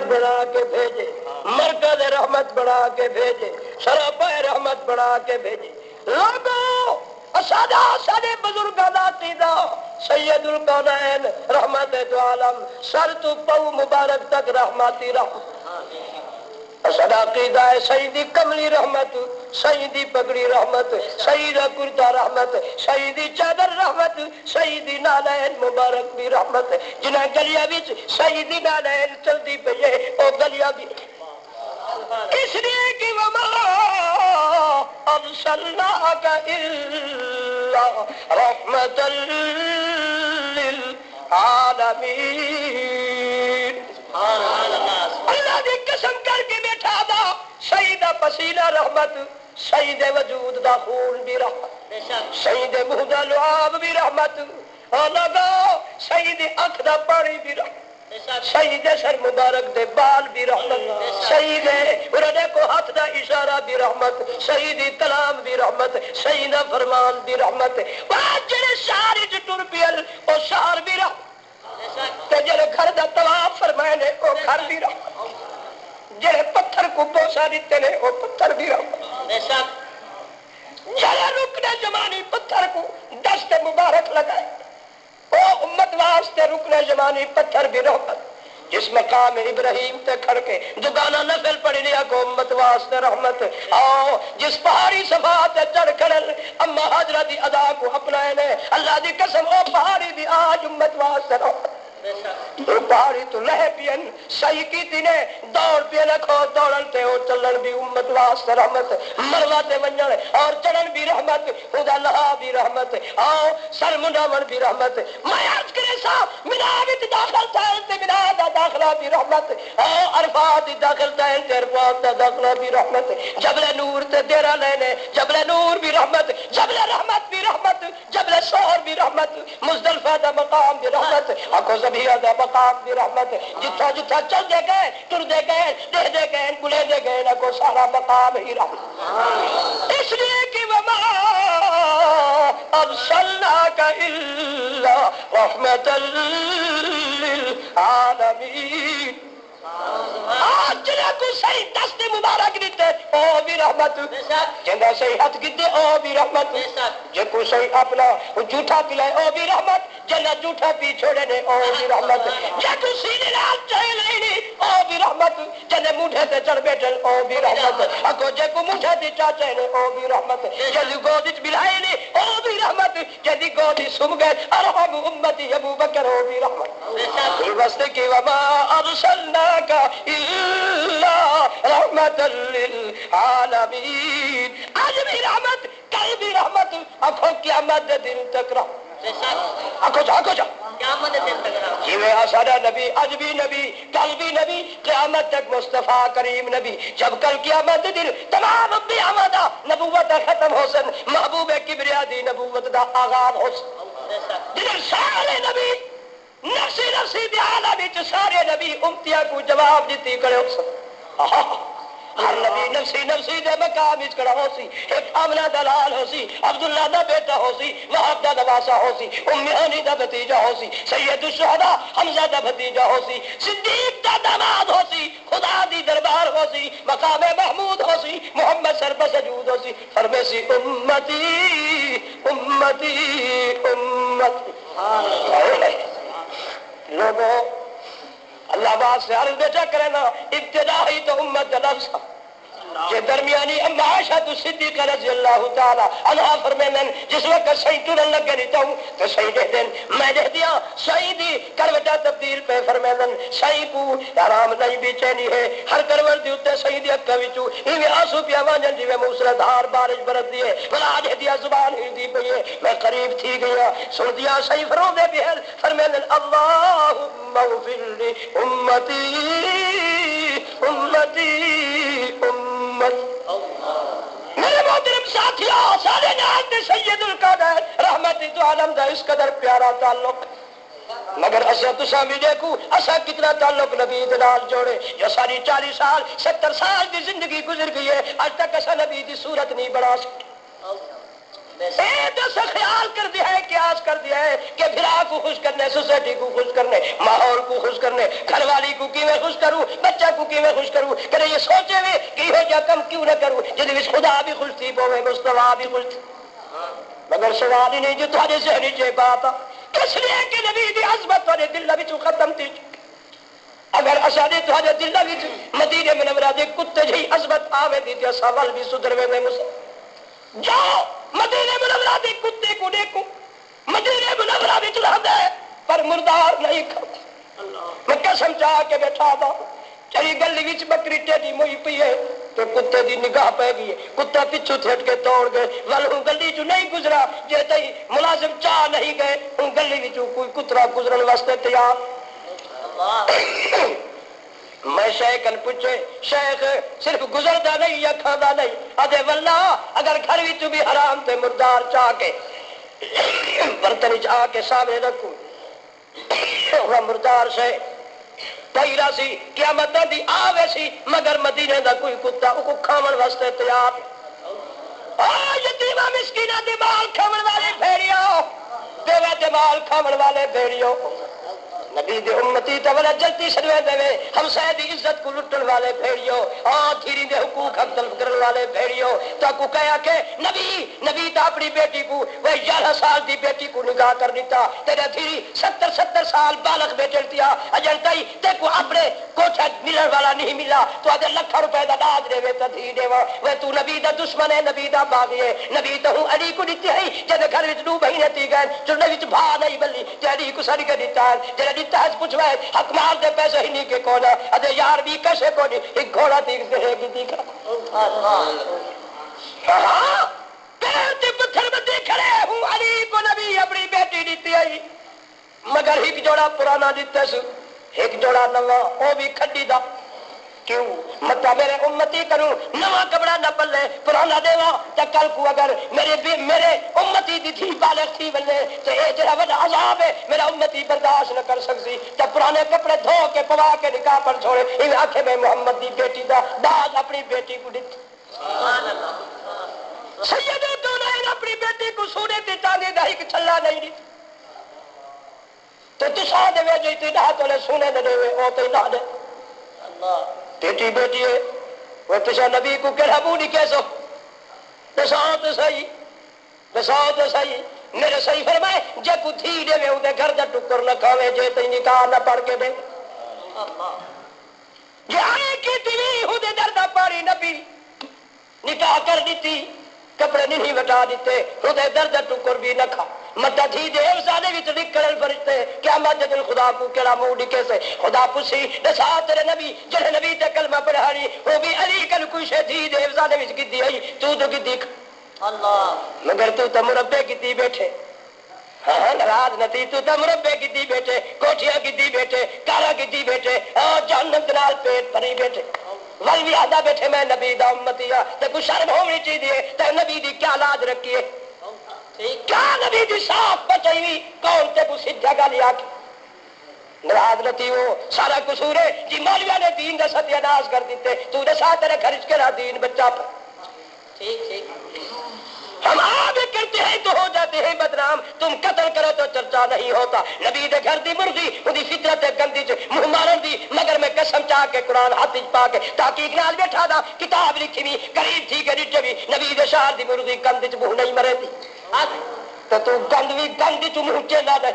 بنا کے بھیجے، مرکز رحمت بنا کے بھیجے، سراپا رحمت بنا کے بھیجے۔ لوگوں اسادہ سارے بزرگاں دا عقیدہ سید الکونین رحمت دو عالم سر تو پاؤ مبارک تک رحمتی رحمت۔ اسادہ عقیدہ ہے سیدی کملی رحمت، سیدی پگڑی رحمت، سیدہ کرتا رحمت، سیدی چادر رحمت، سیدی نالین مبارک بھی رحمت، جنہیں گلیاں وچ سیدی نالین چلدی پئی ہے او گلیاں بھی اس لیے کہ وما ارسلناک الا رحمت للعالمین۔ اللہ دی قسم کر کے بیٹھا دا سیدہ پسینہ رحمت، سید وجود دا خون بھی رحمت، سید منہ دا لعاب بھی رحمت، اور لگا سید اکھ دا پانی بھی رحمت، سید سر مبارک دے بال بھی رحمت، سید ردے کو ہاتھ دا اشارہ بھی رحمت، سید کلام بھی رحمت، سید فرمان بھی رحمت، جڑے شہر چ ٹر پیل او شہر بھی رحمت، تے جڑے گھر دا طواف فرمائے نے او گھر بھی رحمت، جڑے پتھر کو بوسا دیتے نے او پتھر بھی رحمت، جڑے رکنے زمانی پتھر کو دست مبارک لگائے او امت واسطے رکنے زمانی پتھر بھی رحمت، جس مقام ابراہیم تے کھڑ کے دگانا نفل پڑھی لیا کو امت واسطے رحمت، آؤ جس پہاڑی صفا تے چڑھ کھڑل اما حاجرہ دی ادا کو اپنائے نے اللہ دی قسم او پہاڑی بھی آج امت واسطے رحمت، پہاڑی تو لہ پین صحیح کی تینے دوڑ پین کھو دوڑن تے او چلن بھی امت واسطے رحمت، مروا تے ونجن اور چڑھن بھی رحمت، خدا لہا بھی رحمت، آؤ سر منڈاون بھی رحمت، میں عرض کرے سا مناوت داخل تھائن تے مناد دا داخلہ بھی رحمت، آؤ عرفات داخل تھائن تے عرفات دا داخلہ بھی رحمت، جبل نور تے دیرہ لینے جبل نور بھی رحمت، جبل رحمت بھی رحمت، جبل سور بھی رحمت، مزدلفہ دا مقام بھی رحمت، آکو زبیہ دا مقام بھی رحمت، جتھا جتھا چل دے گئے ٹر دے گئے دے دے گئے بلے دے گئے نہ کو سارا مقام ہی رحمت، اس لیے کہ وما ارسلناک الا رحمت للعالمین۔ آج جنہیں کو صحیح دست مبارک دیتے او بھی رحمت، جنہیں صحیح ہاتھ گدے او بھی رحمت، جن کو صحیح اپنا جھوٹا پلائے او بھی رحمت، جنہیں جھوٹا پی چھوڑے نے او بھی رحمت، جن کو سینے لال چاہے لینی او بھی رحمت، جنہیں مونڈھے تے چڑھ بیٹھل او بھی رحمت، اکو جن کو مونڈھے تے چاچے نے او بھی رحمت، جنہیں گودت بلائے نے او بھی رحمت، جنہیں گودی سم گئے ارحم امتی ابو بکر او بھی رحمت، یہ واسطے کی وما ارسلناک الا رحمت للعالمین، آج بھی رحمت کل بھی رحمت، اکھو قیامت دے دن تک رحمت، اکھو جا قیامت دے دن تک رحمت، یہ آسادہ نبی اج بھی نبی کل بھی نبی قیامت تک مصطفیٰ کریم نبی، جب کل قیامت دے دن تمام انبیاء دا نبوت ختم ہو سن، محبوب کبریا دی نبوت دا آغاز ہو سن، جنہیں سارے نبی نفسی نفسی دی عالمی چ سارے نبی امتیاں کو جواب دیتی کرے ہو سن، ہر نبی نفسی نفسی دے مقام اچ کڑا ہو سی، ایک آمنہ دلال ہو سی، عبداللہ دا بیٹا ہو سی، وہاب دا نواسا ہو سی، ام ہانی دا بھتیجا ہو سی، سید الشہداء حمزہ دا بھتیجا ہو سی، صدیق دا داماد ہو سی، خدا دی دربار ہو سی، مقام محمود ہو سی، محمد سر پر سجود ہو سی، فرمے سی امتی امتی امتی۔ لوگوں اللہ بات سے عرض بیٹا کرے نا ابتدائی تو امت لفظ یہ درمیانی اما عائشہ صدیقہ رضی اللہ تعالی عنہا فرمائیں جس وقت صحیح ٹرن لگے نہیں چاہوں تو صحیح دے دیں میں دے دیا صحیح دی کروٹا تبدیل پہ فرمائیں صحیح کو آرام نہیں بھی چینی ہے ہر کروٹ دی اتے صحیح دی اکا وچو ہی آنسو پیا وانجن جی میں موسلادھار بارش برت دیئے بلا دے دیا زبان ہی دی پئیے میں قریب تھی گیا سن دیا صحیح فرو دے بہل فرمائیں اللہم اغفر لی امتی امتی میرے محترم ساتھیوں سارے نام دے سید القادر رحمت تو عالم دا اس قدر پیارا تعلق مگر اسا تسا بھی دیکھو اسا کتنا تعلق نبی دلال جوڑے جو ساری 40 سال 70 سال دی زندگی گزر گئی ہے آج تک اسا نبی دی صورت نہیں بنا سکتے دس خیال کر دیا ہے، قیاس کر دیا ہے کہ بھرا کو خوش کرنے، سوسائٹی کو خوش کرنے، ماحول کو خوش کرنے، گھر والی کو کی میں خوش کروں، بچہ کو کی میں خوش کروں، کہ یہ سوچے ہوئے کہ یہ جا کم کیوں نہ کروں جن وچ خدا بھی خوش تھی پوے مصطفیٰ بھی خوش تھی. مگر سوال ہی نہیں جو تھوڑے ذہنی چ بات کس لیے کہ نبی دی عظمت تھوڑے دل وچ ختم تھی. اگر اسانے تھوڑے دل وچ مدینے منورہ دے کتے جی عظمت آوے دی تے سوال بھی سدھروے میں جاؤ مدینے منورہ دے کتے کو دیکھو، مدینے منورہ وچ رہندا ہے پر مردار نہیں کھاتا. میں قسم چاہ کے بیٹھا تھا چلی گلی وچ بکری ٹیڈی موئی پئی ہے تو کتے دی نگاہ پہ گئی ہے، کتا پچھو تھٹ کے توڑ گئے ولوں گلی چ نہیں گزرا جے تئی ملازم چاہ نہیں گئے ان گلی وچ کوئی کترا گزرن واسطے تیار. میں شیخ کل پوچھے شیخ صرف گزرتا نہیں یا کھانا نہیں ادے واللہ اگر گھر وچ بھی حرام تے مردار چاہ کے برتن وچ آ کے سامنے رکھوں وہ مردار سے تیرا سی قیامت دی آوے سی مگر مدینے دا کوئی کتا کو کھاون واسطے تیار. یتیمہ مسکینہ دی مال کھاون والے بھیڑیو بیوے دے مال کھاون والے بھیڑیو نبی دے امتی تولا جلتی سروے دے ہمسائے دی عزت کو لٹن والے بھیڑیو تھیری دے حقوق حق تلف کرن والے بھیڑیو تا کو کہا کہ نبی تا اپنی بیٹی کو وہ 11 سال دی بیٹی کو نکاح کر دیتا تیرے تھیری 70 سال بالغ بیٹھل دیا اجنتا ہی تے کو اپنے کوٹھا ملن والا نہیں ملا تو آدھے لکھا روپے دا داد دے وے تا تھی دے وہ تو نبی دا دشمن ہے نبی دا باغی ہے نبی تو ہوں علی کو دیتی ہے جن گھر وچ 2 مہینے تی گئے چڑنے وچ بھا نہیں بلی تے علی کو سڑ کے دیتا ہے تاج پوچھوا ہے حق مار دے پیسے ہی نہیں کے کونا ادے یار بھی کیسے کونی ایک گھوڑا دیکھ دے گی دیکھا ہاں کہتے پتھر میں کھڑے ہوں علی کو نبی اپنی بیٹی دیتی ہے مگر ایک جوڑا پرانا دیتے سو ایک جوڑا نوا وہ بھی کھڈی دا کیوں متا میرے امتی کروں نوا کپڑا نہ پلے پرانا دیوا تے کل کو اگر میرے امتی دی تھی بالغ تھی بلے تے اے جڑا وڈا عذاب ہے میرا امتی برداشت نہ کر سکسی تے پرانے کپڑے دھو کے پوا کے نکاح پر چھوڑے ان آنکھیں میں محمد دی بیٹی دا داج اپنی بیٹی کو دت سبحان اللہ سید کونین اپنی بیٹی کو سونے تے چاندی دا ایک چھلا نہیں دی تو تسا دے وے جو اتنا تو لے سونے دے وے او تے نہ دے اللہ بیٹی بیٹی ہے وہ تشا نبی کو کہڑا بو نہیں کیسو دساؤ تو صحیح میرے صحیح فرمائے جے کو تھی دے وے اودے گھر دا ٹکر نہ کھاوے جے تے نکاح نہ پڑھ کے دے جے آئے کی تیوی ہودے دردا پاری نبی نکاح کر دیتی کپڑے نہیں بٹا دیتے ہودے درد ٹکر بھی نہ کھا مدہ تھی دے افسانے وچ نکلن فرشتے قیامت دن خدا کو کیڑا منہ ڈکے سے خدا پوچھی دسا تیرے نبی جڑے نبی تے کلمہ پڑھانی وہ بھی علی کل کوئی شے تھی دے افسانے وچ کیتی ہے تو کیتی اللہ مگر تو مربے کیتی بیٹھے ہاں ناراض نتی تو مربے کیتی بیٹھے کوٹھیاں کیتی بیٹھے کارا کیتی بیٹھے جہنم نال پیٹ بھری بیٹھے ول بھی آدھا بیٹھے میں نبی دا امتی ہاں تے کوئی شرم ہونی چاہیے تے نبی دی کیا لاج رکھی ہے کیا نبی دی صاف بچائی ہوئی کون تے کو سیدھا گل آ کے ناراض نتی وہ سارا قصور ہے جی مولویاں نے دین دا ستیہ ناز کر دیتے تو دے ساتھ تیرے گھر کے را دین بچہ پر ٹھیک ہم آگے کرتے ہیں تو ہو جاتے ہیں بدنام تم قتل کرو تو چرچا نہیں ہوتا نبی دے گھر دی مرغی اودی فطرت گندی چ منہ مارن دی مگر میں قسم چاہ کے قرآن ہاتھ پا کے تحقیق نال بیٹھا دا کتاب لکھی بھی قریب تھی کہ رچ بھی نبی دے شہر دی مرغی گند چ منہ نہیں مرے دی تو گند بھی گند چ منہ چلا دے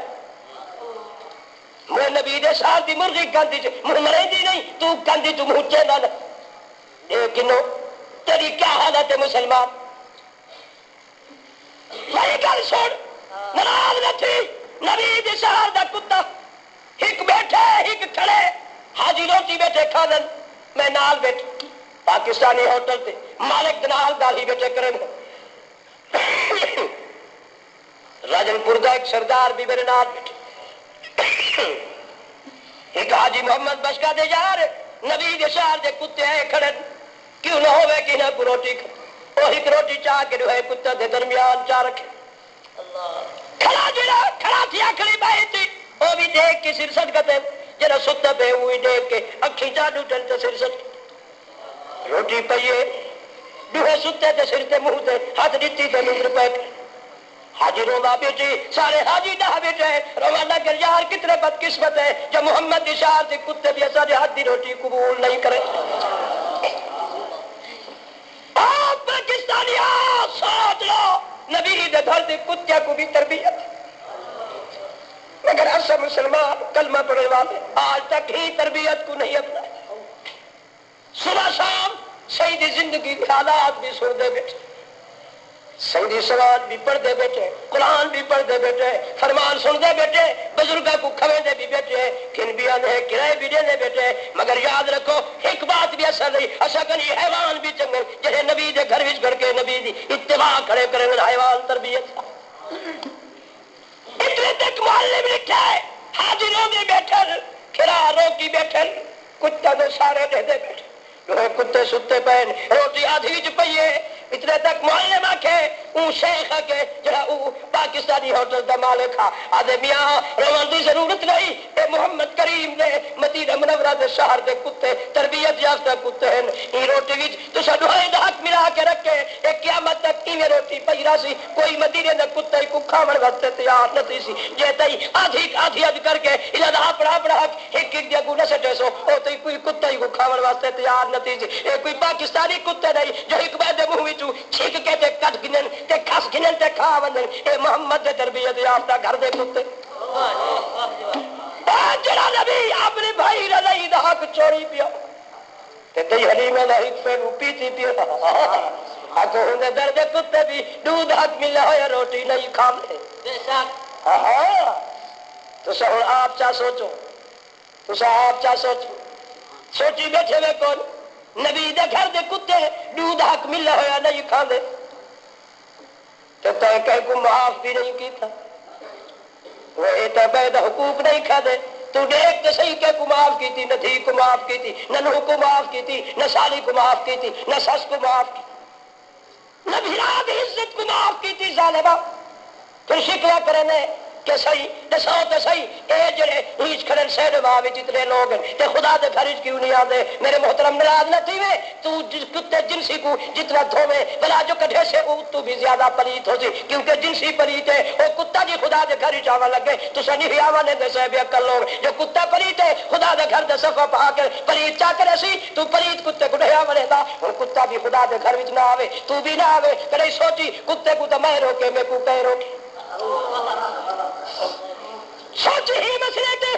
میں نبی دے شہر دی مرغی گند چ منہ مرے دی نہیں تو گند چ منہ چلا دے اے کنو تیری کیا حالت ہے مسلمان میری گل سن ناراض نہ تھی نبی دے شہر دا کتا ایک بیٹھے ایک کھڑے حاجی روٹی بیٹھے کھانن میں نال بیٹھے پاکستانی ہوٹل تے مالک نال گالی بیٹھے کریں راجن پور دا ایک سردار بھی میرے نال بیٹھے ایک حاجی محمد بشکا دے یار نبی دے شہر دے کتے آئے کھڑے کیوں نہ ہوئے کہ نہ کو روٹی وہ ایک روٹی چاہ کے جو ہے کتا دے درمیان چاہ رکھے کھڑا جڑا کھڑا تھی آکھڑی بائی تھی وہ بھی دیکھ کے سر سٹ گتے جڑا ستا پہ ہوئی دیکھ کے اکھی چاڑو ٹن تے سر سٹ روٹی پئیے دوہے ستے تے سر تے منہ تے ہاتھ دیتی تے نظر پہ حاجی رونا بیٹی سارے حاجی نہ بیٹے روانہ کر یار کتنے بدقسمت ہے جو محمد اشار سے کتے بھی ایسا ہاتھ دی روٹی قبول نہیں کرے. آپ پاکستانی سوچ لو نبی دے گھر دے کتے کو بھی تربیت مگر ایسا مسلمان کلمہ پڑھنے والے آج تک ہی تربیت کو نہیں اپنا. صبح شام شہیدی زندگی کے حالات بھی سن دے بیٹھے سعودی سوال بھی پڑھ دے بیٹھے قرآن بھی پڑھ دے بیٹھے فرمان سن دے بیٹھے بزرگوں کو کھوے دے بھی بیٹھے کن بھی آنے کرائے بھی دے بیٹھے مگر یاد رکھو ایک بات بھی ایسا نہیں ایسا کنی حیوان بھی چنگے جنہیں نبی دے گھر وچ کر کے نبی دی اتباع کھڑے کریں حیوان تربیت اتنے تک معلم لکھا ہے حاضروں دے بیٹھے کھرا روکی بیٹھے کتا دے سارے دے دے بیٹھے کتے ستے پہن روٹی آدھی چ پئیے اتنے تک معلم آکھے اون شیخ آکے جڑا او پاکستانی ہوٹل دا مالک تھا آدھے میاں روان دی ضرورت نہیں اے محمد کریم دے مدینہ منورہ دے شہر دے کتے تربیت یافتہ کتے ہیں ای روٹی وچ تساں دعائیں دا حق ملا کے رکھے اے قیامت تک ایویں روٹی پئی راسی کوئی مدینے دا کتے کو کھاون واسطے تیار نہیں سی جے تئی آدھی اج کر کے انہاں دا اپنا حق ایک ایک دے کو نہ سٹے سو او تے کوئی کتے کو کھاون واسطے تیار نہیں سی اے کوئی پاکستانی کتے نہیں جو ایک بعد منہ وچ چھک کے تے کٹ گنن تے کھس گنن تے کھا ونن اے محمد دے تربیت یافتہ گھر دے کتے جڑا نبی اپنے بھائی رضائی دا حق چوری پیا تے دئی حلیمہ دا حق پہ پیتی پیا حق ہوندے درد کتے بھی دودھ حق ملا ہویا روٹی نہیں کھاندے بے شک تو ہن آپ چا سوچو تو آپ چا سوچو سوچی بیٹھے میں کون نبی دے گھر دے کتے دودھ حق ملا ہویا نہیں کھاندے تے تے کہیں کو معاف بھی نہیں کیتا وہ ایتا بید حقوق نہیں کھا دے تو دیکھ تے صحیح کہ کو معاف کیتی نہ دھی کو معاف کیتی نہ نوح کو معاف کیتی نہ سالی کو معاف کیتی نہ سس کو معاف کیتی نہ بھراد عزت کو معاف کیتی ظالمہ پھر شکوہ کرنے کہ صحیح دسو تے صحیح اے جڑے ہیچ کھڑن سینما وچ جتنے لوگ ہیں تے خدا دے گھر وچ کیوں نہیں آندے میرے محترم ناراض نہ تھیوے تو جس کتے جنسی کو جتنا دھوے بلا جو کڈھے سے او تو بھی زیادہ پلیت ہو سی کیونکہ جنسی پلیت ہے او کتا جی خدا دے گھر وچ آون لگے تو سنی آون دے صاحب عقل لوگ جو کتا پلیت ہے خدا دے گھر دے صفہ پا کے پلیت چا کرے سی تو پلیت کتے کو ڈھیا ولے دا اور کتا بھی خدا دے گھر وچ نہ آوے تو بھی نہ آوے کدی سوچی کتے کو تو میں روکے میں کو کہہ روکے سوچ ہی مسئلے تے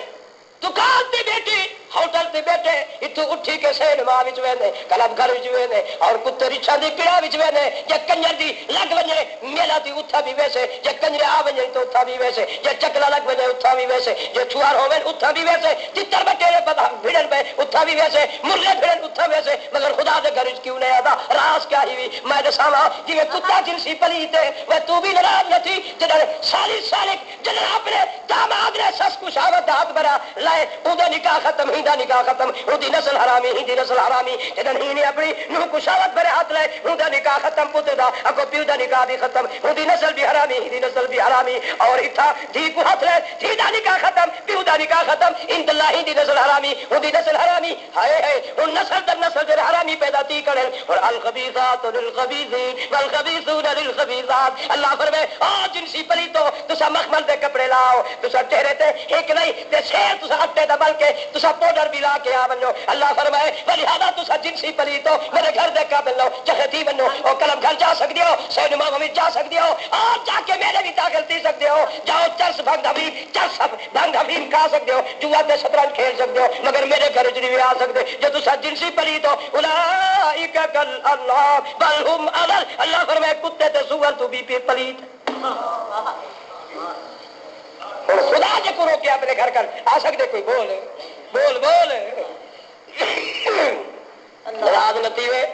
دکان تے بیٹھی ہوٹل تے بیٹھے اتو اٹھی کے سینما وچ ویندے کلب گھر وچ ویندے اور کتے رچھا دی پیڑا وچ ویندے جے کنجر دی لگ ونجے میلا دی اتھا بھی ویسے جے کنجر آ ونجے تو اتھا بھی ویسے جے چکلا لگ ونجے اتھا بھی ویسے جے چھوار ہوے اتھا بھی ویسے تتر بٹیرے پتا بھڑن پہ اتھا بھی ویسے مرغے بھڑن اتھا ویسے مگر خدا دے گھر وچ کیوں نہیں آدا راز کیا ہی میں دساواں جی کتا جنسی پلیت ہے وہ تو بھی ناراض نہ تھی جڑا سالی سالک جڑا اپنے داماد نے سس کو شاوت ہاتھ بھرا لائے اودے نکاح ختم ہیندا نکاح ختم اودی نسل حرامی ہندی نسل حرامی جدن ہی نے اپنی نوح کو شاوت بھرے ہاتھ لائے اوندا نکاح ختم پتے دا اگو پیو دا نکاح بھی ختم اودی نسل بھی حرامی ہندی نسل بھی حرامی اور اتھا دھی کو ہاتھ لائے دھی دا نکاح ختم پیو دا نکاح ختم اند اللہ ہندی نسل حرامی اودی نسل حرامی ہائے ہائے ان نسل در نسل در حرامی پیدا تی کرن اور الخبیثات للخبیثین والخبیثون للخبیثات اللہ فرمائے آ جنسی پلیتو تسا مخمل دے کپڑے لاؤ تسا ٹہرے تے ایک نہیں تے شیر تسا ہٹے دا بلکہ تسا پوڈر بھی لا کے آ بنو اللہ فرمائے ولہذا تسا جنسی پلیتو میرے گھر دے قابل لو چہتی بنو او کلم گھر جا سکتے ہو سینما میں جا سکتے ہو آج جا کے میرے بھی داخل تھی سکتے ہو جاؤ چرس بھنگ حفیم چرس بھنگ حفیم کھا سکتے ہو جوا تے شطرنج کھیل سکتے ہو مگر میرے گھر وچ نہیں آ سکتے جو تسا جنسی پلیتو اولئک کل اللہ بل ہم اضل اللہ فرمائے کتے تے سور تو بھی پلیت اور خدا جے کو روکے اپنے گھر کر آ سکتے کوئی بول بول بول ناراض نتی ہوئے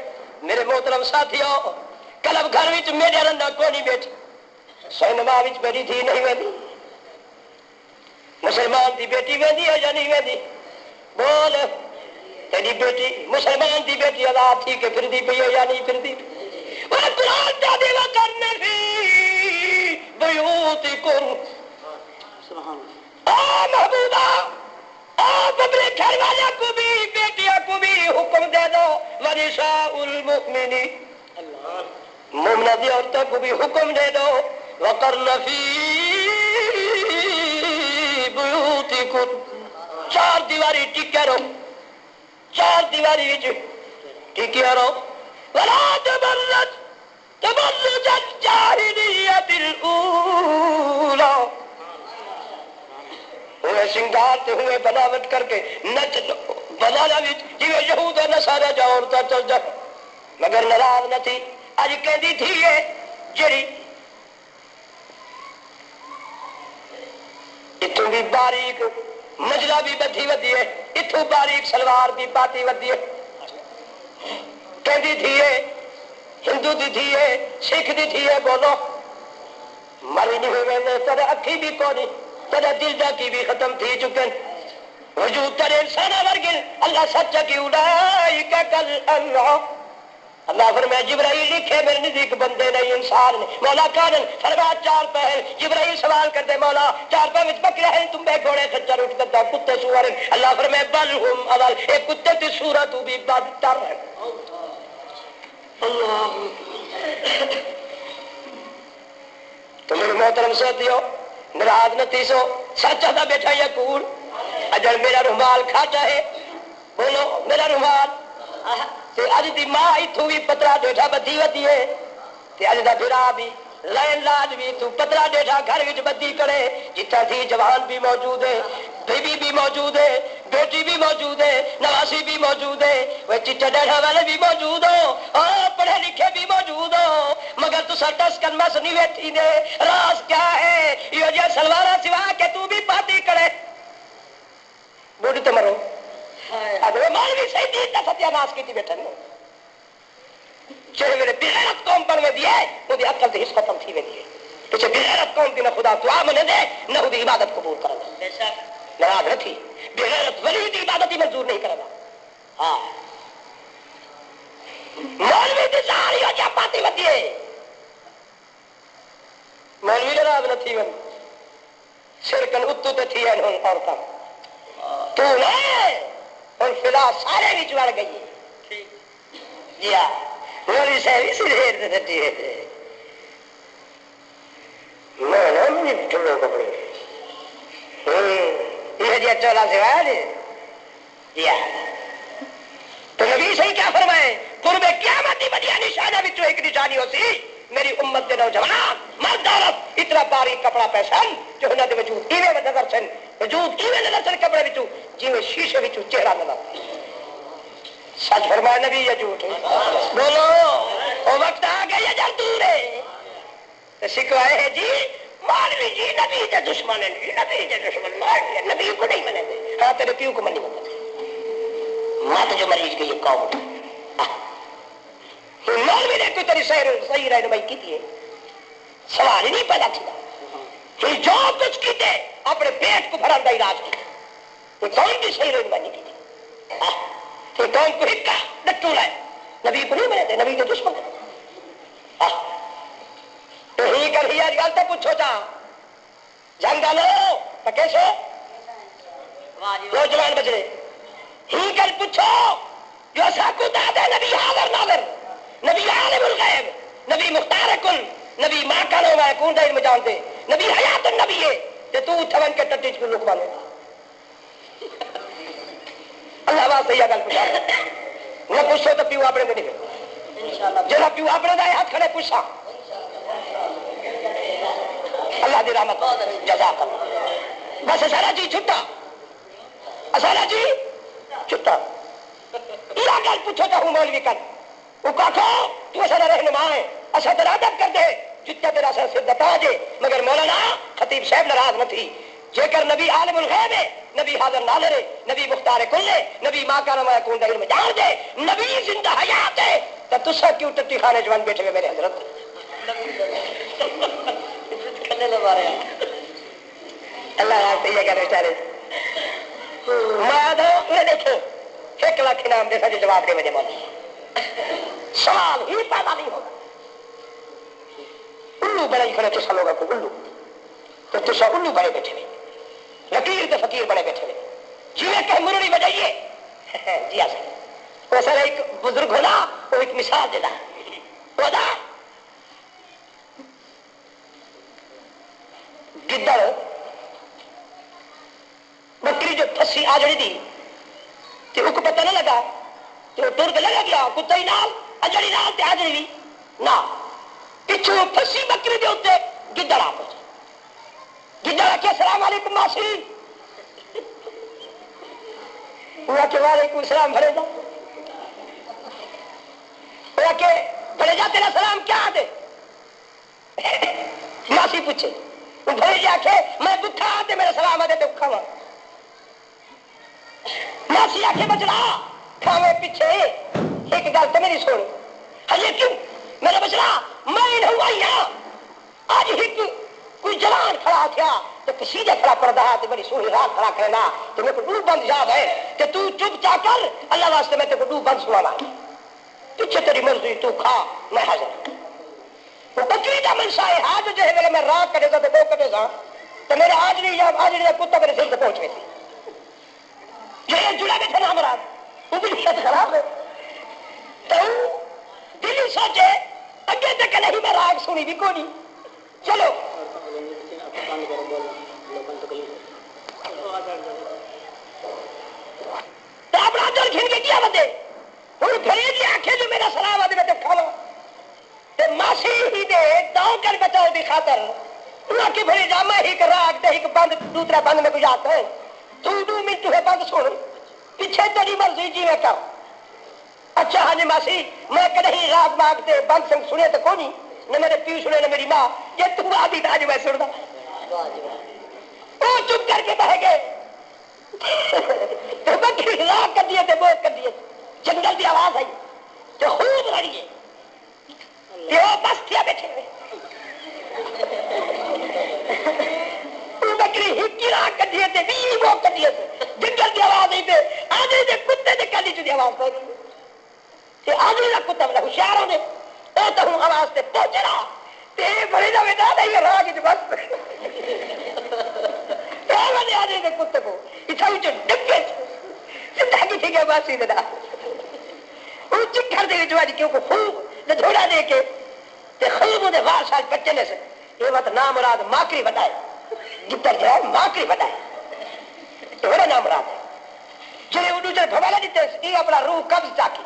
میرے محترم ساتھیوں کلب گھر وچ میرے رندا کو نہیں بیٹھ سینما وچ میری دھی نہیں ویندی مسلمان دی بیٹی ویندی ہے یا نہیں ویندی بول تیری بیٹی مسلمان دی بیٹی آزاد تھی کہ پھردی پئی ہے یا نہیں پھردی اور قرآن کا دیوا کرنے بھی بیوتکم آ محبوبہ آپ اپنے گھر والے کو بھی بیٹیاں کو بھی حکم دے دو ونساء المؤمنین مومنہ دی عورتوں کو بھی حکم دے دو وقرن فی بیوتکن، چار دیواری ٹکے رہو، چار دیواری ٹکے رہو، ولا تبرج تبرج الجاہلیت الاولی، ہوئے سنگار تے ہوئے بناوٹ کر کے نچ بنانا بھی جی یہود و نصارا جا عورتیں چل جا، مگر ناراض نہ تھی۔ اج کہندی تھی جڑی اتوں بھی باریک مجلا بھی بدھی ودی ہے، اتوں باریک سلوار بھی پاتی ودی ہے، کہندی تھی ہندو دی تھی سکھ دی تھی بولو مری نہیں ہوئے تیرے اکھی بھی کونی تیرے دل دا کی بھی ختم تھی چکن، وجود تیرے انسان ورگن، اللہ سچا کی اولئک کل اللہ، اللہ فرمایا جبرائیل لکھے میرے نزدیک بندے نہیں انسان نے، مولا کارن فرمایا چار پہر، جبرائیل سوال کرتے مولا چار پہ وچ بکرے ہیں تم بے گھوڑے خچر اٹھ کرتا کتے سور ہیں، اللہ فرمایا بل ہم اول، ایک کتے کی صورت بھی بدتر ہے۔ اللہ تو میرے محترم ساتھیو ناراض نہ تھی سو، سچ دا بیٹھا یا کوڑ، اجل میرا رومال کھاٹا ہے، بولو میرا رومال تے اج دی ماں اتوں بھی پترا ڈیٹھا بدھی ودی ہے، تے اج دا بھرا بھی لین لاج بھی تو پترا ڈیٹھا گھر وچ بدھی کرے، جتھا تھی جوان بھی موجود ہے، بیوی بھی موجود ہے، بیٹی بھی موجود ہے، نواسی بھی موجود ہے، وہ چچا ڈیٹھا والے بھی موجود ہو، پڑھے لکھے بھی موجود ہو، مگر تو ٹس کن مس نہیں بیٹھی نے، راز کیا ہے یہ جی سلوارا سوا کہ تو بھی پاتی کرے بوڑھی تو مرو اگر مولوی صحیح دین کا ستیہ ناس کی تھی بیٹھا نہیں چلے میرے بغیرت قوم پر میں دیئے وہ دی عقل سے حص ختم تھی میں دیئے پیچھے بغیرت قوم کی نہ خدا دعا منے دے نہ وہ دی عبادت قبول کرنا نراض نہ تھی بغیرت ولی دی عبادت ہی منظور نہیں کرنا ہاں مولوی دی ساری ہو جا پاتی میں دیئے مولوی نراض نہ تھی من سرکن اتو تے تھی ہے عورتاں تو نہیں اور فلا سارے بھی چوڑ گئی جی ہاں مولی صاحب اسی دیر سے سٹی ہے میں نا مجھے ٹھوڑو کپڑے یہ جی چولا سے آیا جی ہاں تو نبی صحیح کیا فرمائے قرب قیامت بدیا نشانہ بھی ایک نشانی ہوتی میری امت کے نوجوان مرد عورت اتنا باریک کپڑا پہسن جو انہوں نے وجود ایویں نظر سن وجود ایویں نظر سن کپڑے وچوں جویں شیشے وچوں چہرہ نظر سچ فرمایا نبی یا جھوٹ بولو وہ وقت آ گئی ہے جب دور ہے تو سکھوائے ہے جی مولوی جی نبی کے دشمن ہے نبی کے دشمن نبی کو نہیں منے دے ہاں تیرے پیو کو منی منے مت جو مریض گئی قوم مولوی نے کوئی تیری صحیح رہنمائی کی تھی سوال ہی نہیں پیدا تھی جو کچھ کیتے اپنے پیٹ کو بھران کا علاج کی یہ کون کی صحیح رہنمائی نہیں کی تھی یہ کون کو ہکا ڈٹو لائے نبی کو نہیں ملے تھے نبی کے دشمن تو ہی کر ہی آج گل تو پوچھو چاہ جنگ ڈالو تو کیسے نوجوان بچے ہی کر پوچھو جو ساکو دادا نبی حاضر ناظر نبی عالم الغیب نبی مختار کل نبی ماں کا نو ہے کون دیر میں جانتے نبی حیات النبی ہے کہ تو تھون کے ٹٹی کو لوگ مانے اللہ بات صحیح گل پوچھا نہ پوچھو تو پیو اپنے کو نہیں جہاں پیو اپنے دا ہاتھ کھڑے پوچھا اللہ دی رحمت جزاک اللہ بس سارا جی چھٹا سارا جی چھٹا یہ گل پوچھو تو ہوں مولوی کر وہ کہو تو سارا رہنما ہے اصل تیرا ادب کر دے جتنا تیرا سر دتا جے مگر مولانا خطیب صاحب ناراض نہ تھی جے کر نبی عالم الغیب ہے نبی حاضر ناظر ہے نبی مختار کل ہے نبی ماں کا نمایا کون علم جان دے نبی زندہ حیات ہے تو تسا کیوں ٹٹی خانے جوان بیٹھے ہوئے میرے حضرت اللہ رات یہ کہہ رہے میں تو دیکھو 1 لاکھ انعام دے سجے جواب دے مجھے مولا سوال ہی پیدا نہیں ہوگا الو بڑے ہی کھڑے تسا لوگوں کو الو تو تسا الو بڑے بیٹھے ہوئے لکیر تو فقیر بڑے بیٹھے ہوئے جیویں کہ مرڑی بجائیے جی آسان وہ سر ایک بزرگ ہونا وہ ایک مثال دینا ہوتا گدڑ بکری جو پھسی آجڑی دی تے اس کو پتہ نہ لگا تو ٹر کے لگا گیا کتا ہی نال اجڑی نال تے آجڑی بھی نہ پچھوں پھسی بکری دے اوتے گدڑ آ پہنچا گدڑ آ کے السلام علیکم ماسی وہ کہ وعلیکم السلام بھرے جا وہ کہ بھرے جا تیرا سلام کیا دے ماسی پوچھے وہ بھرے جا کے میں بکھا آتے میرے سلام آتے بکھا ہوا ماسی آ کے بچڑا کھاوے پیچھے ایک گل تو میری سن ہجے کیوں میرا بچڑا میں نہیں آئی ہاں آج ایک کوئی جوان کھڑا تھا تو سیدھے کھڑا پڑتا ہے تو بڑی سونی رات کھڑا کرنا تو میرے کو ڈوب بند یاد ہے کہ تو چپ چا کر اللہ واسطے میں تیرے کو ڈوب بند سنا پیچھے تیری مرضی تو کھا میں حاضر وہ بکری کا منشا ہے آج جو ہے میرے میں رات کٹے گا تو دو کٹے گا تو میرے آج نہیں کتا میرے سر سے پہنچ گئی تھی یہ جڑا بیٹھے نا مراد وہ بھی نیت خراب ہے تو دل سوچے اگے تک نہیں میں راگ سنی بھی کونی چلو اپنا دل کھن کے کیا بندے ہوں پھرے گی آنکھیں جو میرا سلام آدھے میں کھا لو ماسی ہی دے داؤ کر بچاؤ دی خاطر انہاں کی بھری جامع ہی کا راگ دے ایک بند دوسرا بند میں گزارتا ہے تو دو منٹ ہے بند سن پیچھے تیری مرضی جی میں کر اچھا ہاں جی ماسی میں کدی راگ مانگتے بند سنگ سنے تو کونی نہ میرے پیو سنے نہ میری ماں یہ تو آدھی تاج میں سننا وہ چپ کر کے بہ گئے تو بکری راگ کر دیے تھے بہت کر دیے جنگل کی آواز آئی تو خوب لڑیے بس کیا بیٹھے بکری ہکی راگ کر دیے تھے بھی وہ کر دیے تھے جنگل کی آواز آئی تھے آدھے دے کتے نے کلی چی آواز پہ گئی آدھے کا کتا بڑا ہوشیاروں نے وہ تو ہوں آواز سے پہنچ رہا تے بڑے نہ بیٹا نہیں راگ بس آدھے دے کتے کو اتنا ڈبے سیدھا کی ٹھیک ہے باسی دا وہ چکر دے جو کیوں کو خوب دھوڑا دے کے خوب وہ وار سال بچے نے سے یہ بات نام مراد ماکری بتائے جتر جو ہے ماکری بتائے تو بڑا نام مراد ہے جنہیں وہ دوسرے بھوالا دیتے یہ اپنا روح قبض چاکی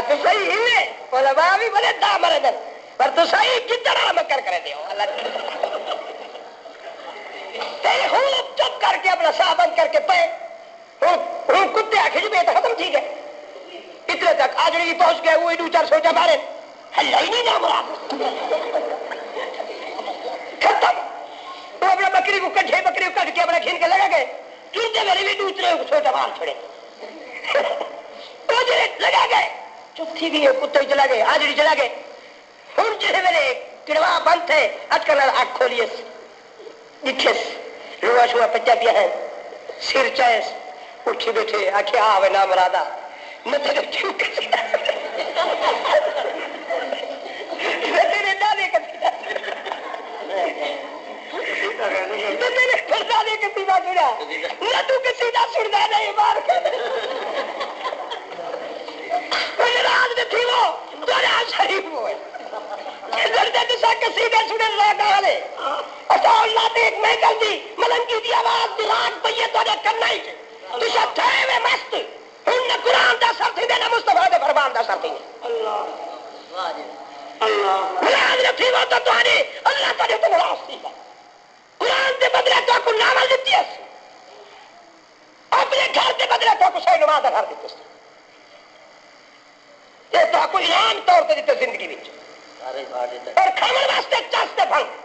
تو صحیح ہی علماء بھی بڑے دامر ہے پر تو صحیح کتنا مکر کرے دے تیرے خوب چپ کر کے اپنا ساہ بند کر کے پے ہوں کتے آخر جی بے ختم ٹھیک ہے اتنے تک آجڑی پہنچ گئے وہی دو چار سوچا مارے ہلا ہی نہیں نام رات ختم وہ اپنا بکری کو کٹھے بکری کو کٹ کے اپنا کھین کے لگا گئے چونتے میرے بھی دوسرے کو سوچا مار چھڑے لگا گئے چپ تھی گئی کتے چلا گئے آجڑی چلا گئے ہوں جیسے میرے کڑوا بند تھے اج کل آنکھ کھولیے دکھیس روح شوہ پچا پیا ہے سر چائس اٹھی بیٹھے آکھے آوے نام رادا میں تیرے کیوں کسی دا میں تیرے دادے کسی دا میں تیرے پردادے کسی دا سنا نہ تو کسی دا سننا نہیں بار کر کوئی راز میں تھی وہ دورا شریف ہوئے دردے تسا کسی دے سنے راگا والے اچھا اللہ تے ایک میں کر دی ملنگی دی آواز دی راگ پئیے تو نے کرنا ہی تسا تھے میں مست ہن نہ قرآن دا سر تھی دے نہ مصطفیٰ دے فرمان دا سر تھی اللہ قرآن نے تھی وہ تو آنے اللہ تو نے تو راز تھی قرآن دے بدلے تو کو نامل دیتی ہے اپنے گھر دے بدلے تو کو صحیح نماز گھر دیتی ہے یہ تو کو انعام طور تے دیتے زندگی وچ اور کھامن واسطے چاستے بھنگ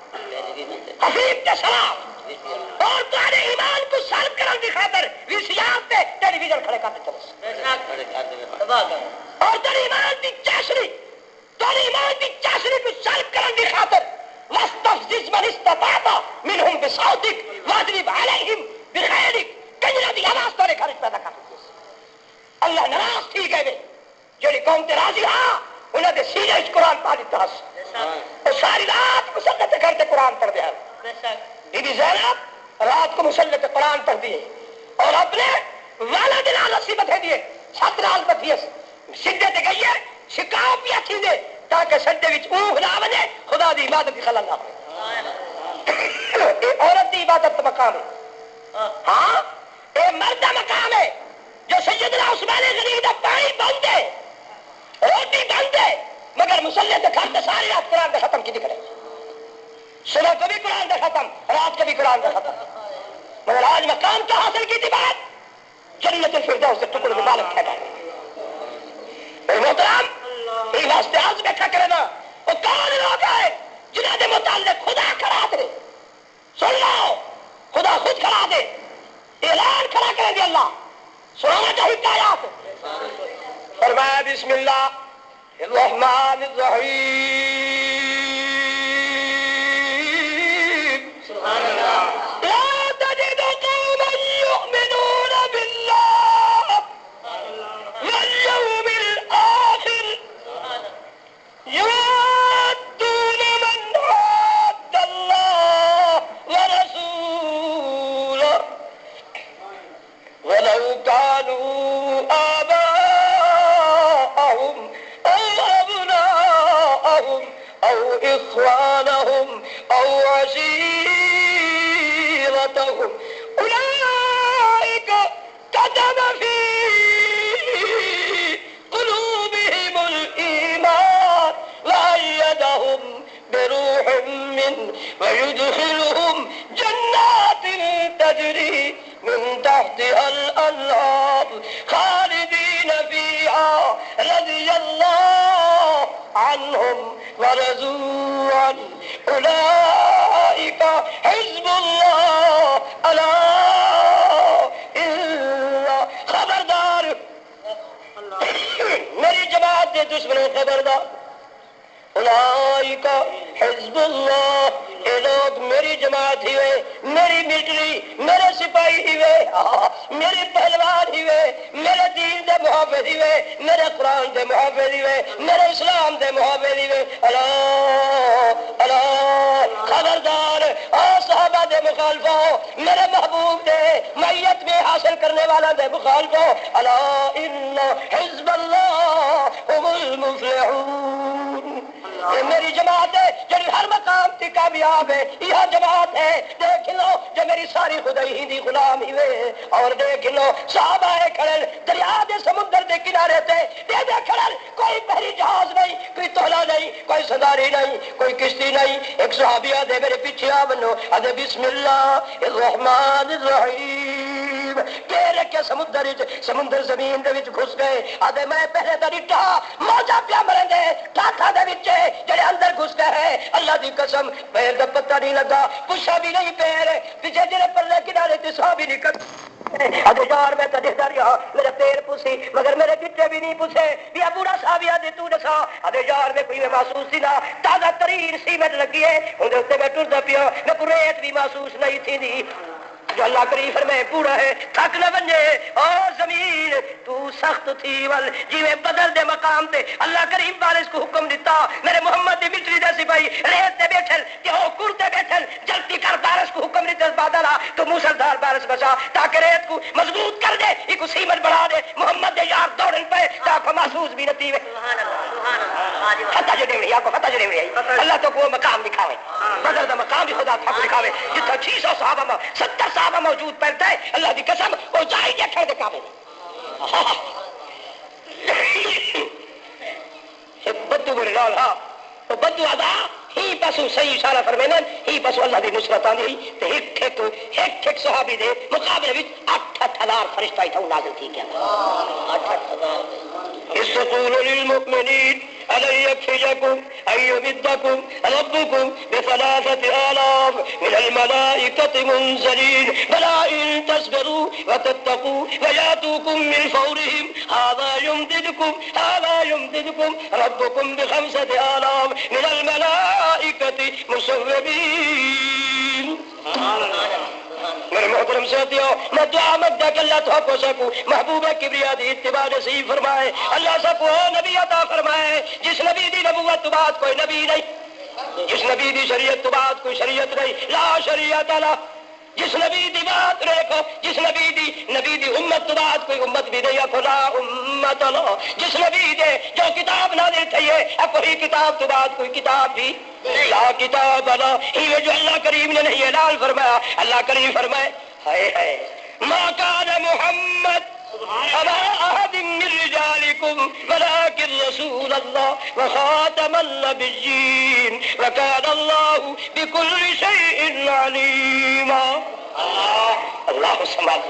حفیظ کے شراب اور تمہارے ایمان کو سالب کرن دی خاطر ویسیات تے ٹیلی ویژن کھڑے کر دیتے اور تیری ایمان دی چاشنی کو سالب کرن دی خاطر واستفزز من استطاعت منهم بصوتك واضرب عليهم بخيلك کنجرا دی آواز تورے گھر پیدا کر دیتے اللہ ناراض تھی گئے جڑی قوم تے راضی ہاں انہوں نے سینے قرآن پا دیتا اور ساری رات مسلط کرتے قرآن پڑھ دیا بی بی زینب رات کو مسلط قرآن پڑھ دیے اور اپنے والا دلال نصیبت ہے دیے 7 نال بتیس سدھے تے گئی ہے شکاو پیا تھی دے تاکہ سجدے وچ اونگ نہ بنے، خدا دی عبادت کی خلل نہ ہو۔ یہ عورت دی عبادت مقام ہے، ہاں یہ مرد کا مقام ہے جو سیدنا عثمان غنی دا پانی بند ہے، روٹی بند ہے، مگر مسلح سے کھاتے ساری رات قرآن کا ختم کی دکھ رہے، صبح کو بھی قرآن کا ختم، رات کو بھی قرآن کا ختم، مگر آج مقام کیا حاصل کی تھی بات؟ جنت الفردوس سے ٹکڑ میں مالک کہتا ہے۔ محترم یہ واسطے آج بیٹھا کرے نا، وہ کون لوگ ہیں جنہوں نے متعلق خدا کھڑا دے، سن لو خدا خود کھڑا دے، اعلان کھڑا کرے گی اللہ، سنانا چاہیے آیات، فرمایا بسم اللہ الرحمن الرحیم، سبحان اللہ، لا تجد قوما یؤمنون باللہ واليوم الآخر يوادون من حاد الله ورسوله ولو كانوا آباءهم أو أبناءهم أو إخوانهم أو عشيرتهم أولئك كتب في قلوبهم الإيمان وأيدهم بروح منه ويدخلهم جنات تجري من تحتها الأنهار خالدين فيها رضي الله عنهم ورضوا عنه أولئك حزب الله ألا إلا خبردار میری جماعت دے دشمنوں خبردار، اولئک حزب اللہ، یہ لوگ میری جماعت ہی ہوئے، میری ملٹری، میرے سپاہی ہی ہوئے، میرے پہلوان ہی ہوئے، میرے دین دے محافظ ہی ہوئے، میرے قرآن دے محافظ ہی ہوئے، میرے اسلام دے محافظ ہی ہوئے، اللہ اللہ خبردار، اور صحابہ دے مخالفوں، میرے محبوب دے میت میں حاصل کرنے والا دے مخالفوں، اللہ ان حزب اللہ هم المفلحون، یہ میری جماعت ہے جو ہر مقام کی کامیاب ہے، یہ جماعت ہے دیکھ لو جو میری ساری خدائی ہندی غلام ہوئے، اور دیکھ لو صحابہ کھڑے دریا دے سمندر دے کنارے تے دے کھڑے، کوئی بحری جہاز نہیں، کوئی تولا نہیں، کوئی سداری نہیں، کوئی کشتی نہیں، ایک صحابیہ دے میرے پیچھے آ بنو ادے بسم اللہ الرحمن الرحیم، پیر کے سمندر زمین دے وچ گھس گئے، ادے میں پہلے تے ڈٹھا موجا پیا مرن دے ٹھاٹھا دے وچ جڑے اندر گھس گئے ہیں، اللہ دی قسم پیر دا پتہ نہیں لگا، پوچھا بھی نہیں پیر پیچھے جڑے پرلے کنارے تے سا بھی نہیں کر ادے یار میں تے دیکھدا رہیا میرے پیر پوسی مگر میرے گٹے بھی نہیں پوسے، یا پورا صحابیہ دے تو دسا ادے یار میں کوئی محسوس سی نہ تازہ ترین سیمنٹ لگی ہے اون دے اوتے میں ٹردا پیا، میں کوئی ریت بھی محسوس نہیں تھی دی، جو اللہ کریم فرمائے پورا ہے تھک نہ بنجے، اور زمین تو سخت تھی ول جیویں بدل دے مقام تے اللہ کریم بارش کو حکم دیتا، میرے محمد دی مٹری دے سپاہی ریت تے بیٹھل کہ او کرتے بیٹھل جلدی کر بارش کو حکم دیتا بادلا تو موسلدھار بارش بچا تاکہ ریت کو مضبوط کر دے، ایک سیمنٹ بڑھا دے، محمد دے یار دوڑن پہ تاکہ محسوس بھی نتی ہوئے، سبحان اللہ سبحان اللہ، فتح جو نہیں آپ کو فتح جو نہیں اللہ تو کو مقام دکھاوے، بدل دا مقام بھی خدا تھا کو دکھاوے، جتنا 600 صحابہ 70 صحابہ موجود پہلتا ہے، اللہ دی قسم وہ جائی دیکھنے دے کعبے بدو بڑے لال ہاں وہ بدو ادا ہی پسو صحیح اشارہ فرمائیں ہی پسو اللہ دی نصرت آندی تے ایک صحابی دے مقابلے وچ 8,000 فرشتہ ہی نازل تھی گیا، 8,000 استقول للمؤمنین ألن يكفيكم أن يمدكم ربكم ب3,000 من الملائكة منزلين بلى إن تصبروا وتتقوا ويأتوكم من فورهم هذا يمددكم ربكم ب5,000 من الملائكة مسومين. میرے محترم ساتھیوں میں دعا مانگتا کہ اللہ تو کو سکوں محبوب کبریا دی اتباع نصیب فرمائے، اللہ سب کو نبی عطا فرمائے جس نبی دی نبوت تو بعد کوئی نبی نہیں، جس نبی دی شریعت تو بعد کوئی شریعت نہیں، لا شریعت لا، جس نبی دی بات دیکھو، جس نبی دی نبی دی امت تو بعد کوئی امت بھی نہیں ہے. لا امت لا جس نبی دے جو کتاب نازل تھی ہے کوئی کتاب تو بعد کوئی کتاب بھی لا کتاب لا یہ جو اللہ کریم نے نہیں اعلان فرمایا. اللہ کریم فرمائے ہائے ہائے ما کان محمد ابا احد من رجالکم ولکن رسول اللہ وخاتم النبیین وکان اللہ بکل شیء علیما. اللہ سمجھ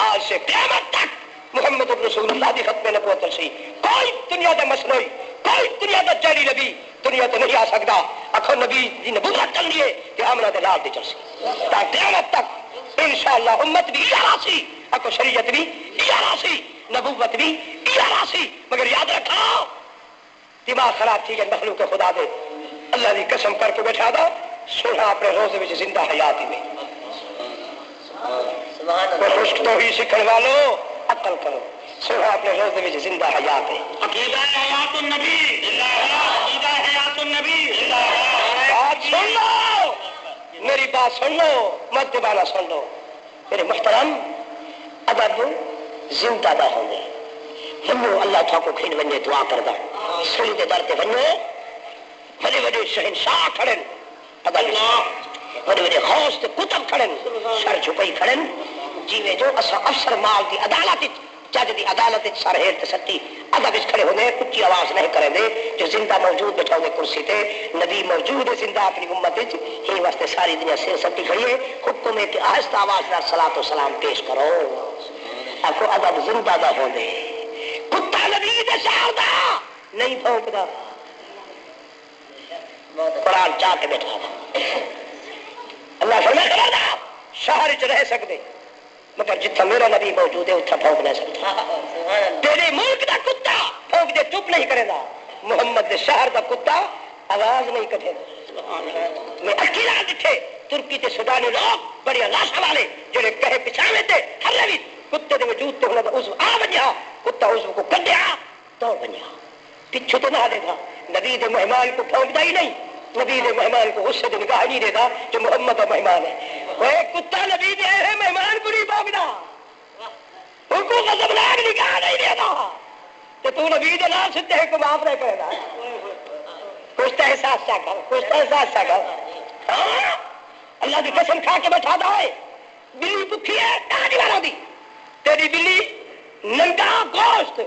آج سے قیامت تک محمد رسول اللہ کی ختم نبوت رسی کوئی دنیا کا مصنوعی کوئی دنیا کا جعلی نبی دنیا تو نہیں آ سکتا. اکھو نبی دی نبوت چل رہی ہے کہ آمنہ دے لال دی چل سی تا قیامت تک انشاءاللہ امت بھی راسی اکو شریعت بھی راسی نبوت بھی راسی. مگر یاد رکھو دماغ خراب تھی کہ مخلوق خدا دے اللہ کی قسم کر کے بیٹھا دا سونا اپنے روزے میں زندہ حیاتی میں خشک تو ہی سکھن والو عقل کرو سونا اپنے روزے میں زندہ حیات ہے. عقیدہ حیات النبی عقیدہ حیات النبی. بات سن لو میری بات سن لو مت بانا سن لو میرے محترم ادب زندہ دا ہوں گے ونو اللہ تھا کو کھین ونجے دعا کردہ سلی دے در تے ونو بڑے بڑے شہنشاہ کھڑن ادب بڑے بڑے خوص تے کتب کھڑن سر جھپئی کھڑن جیوے جو افسر مال دی عدالت جج دی عدالت سر ہیر تے سٹی ادب اس کھڑے ہونے اچھی آواز نہیں کریں دے جو زندہ موجود بیٹھا ہونے کرسی تے نبی موجود ہے زندہ اپنی امت وچ ہی واسطے ساری دنیا سیر سٹی کھڑی ہے. حکم ہے کہ آہستہ آواز نال صلاۃ و سلام پیش کرو آپ کو ادب زندہ دا ہو دے. کتا نبی دے شہر دا نہیں بھونکدا قرآن چاہ کے بیٹھا دا اللہ فرماتا شہر چ رہ سکتے مگر جتھا میرا نبی موجود ہے اتھا بھونک نہ سکتا. تیرے ملک دا کتا بھونک دے چپ نہیں کرے گا محمد دے شہر دا کتا آواز نہیں کٹے گا. میں اکیلا دکھے ترکی تے سودانی لوگ بڑی لاشا والے جڑے کہے پچھاوے تے ہر روی کتے دے وجود تے ہونا دا عضو آ بنیا کتا عضو کو کڈیا دوڑ بنیا پچھو تو نہ دے گا. نبی دے مہمان کو بھونکدا ہی نہیں نبی دے مہمان کو غصے دے نگاہ نہیں دے گا جو محمد کا مہمان ہے. وہ کتا نبی دے ہے مہمان کو نہیں بھونکدا ان کو غضبناک نگاہ نہیں دے گا تو نبی دے نام سے کو معاف نہیں کرے گا. کچھ تو احساس چاہ کر کچھ تو احساس چاہ کر اللہ کی قسم کھا کے بیٹھا دا ہے بلی بکھی ہے کہاں والا دی تیری بلی ننگا گوشت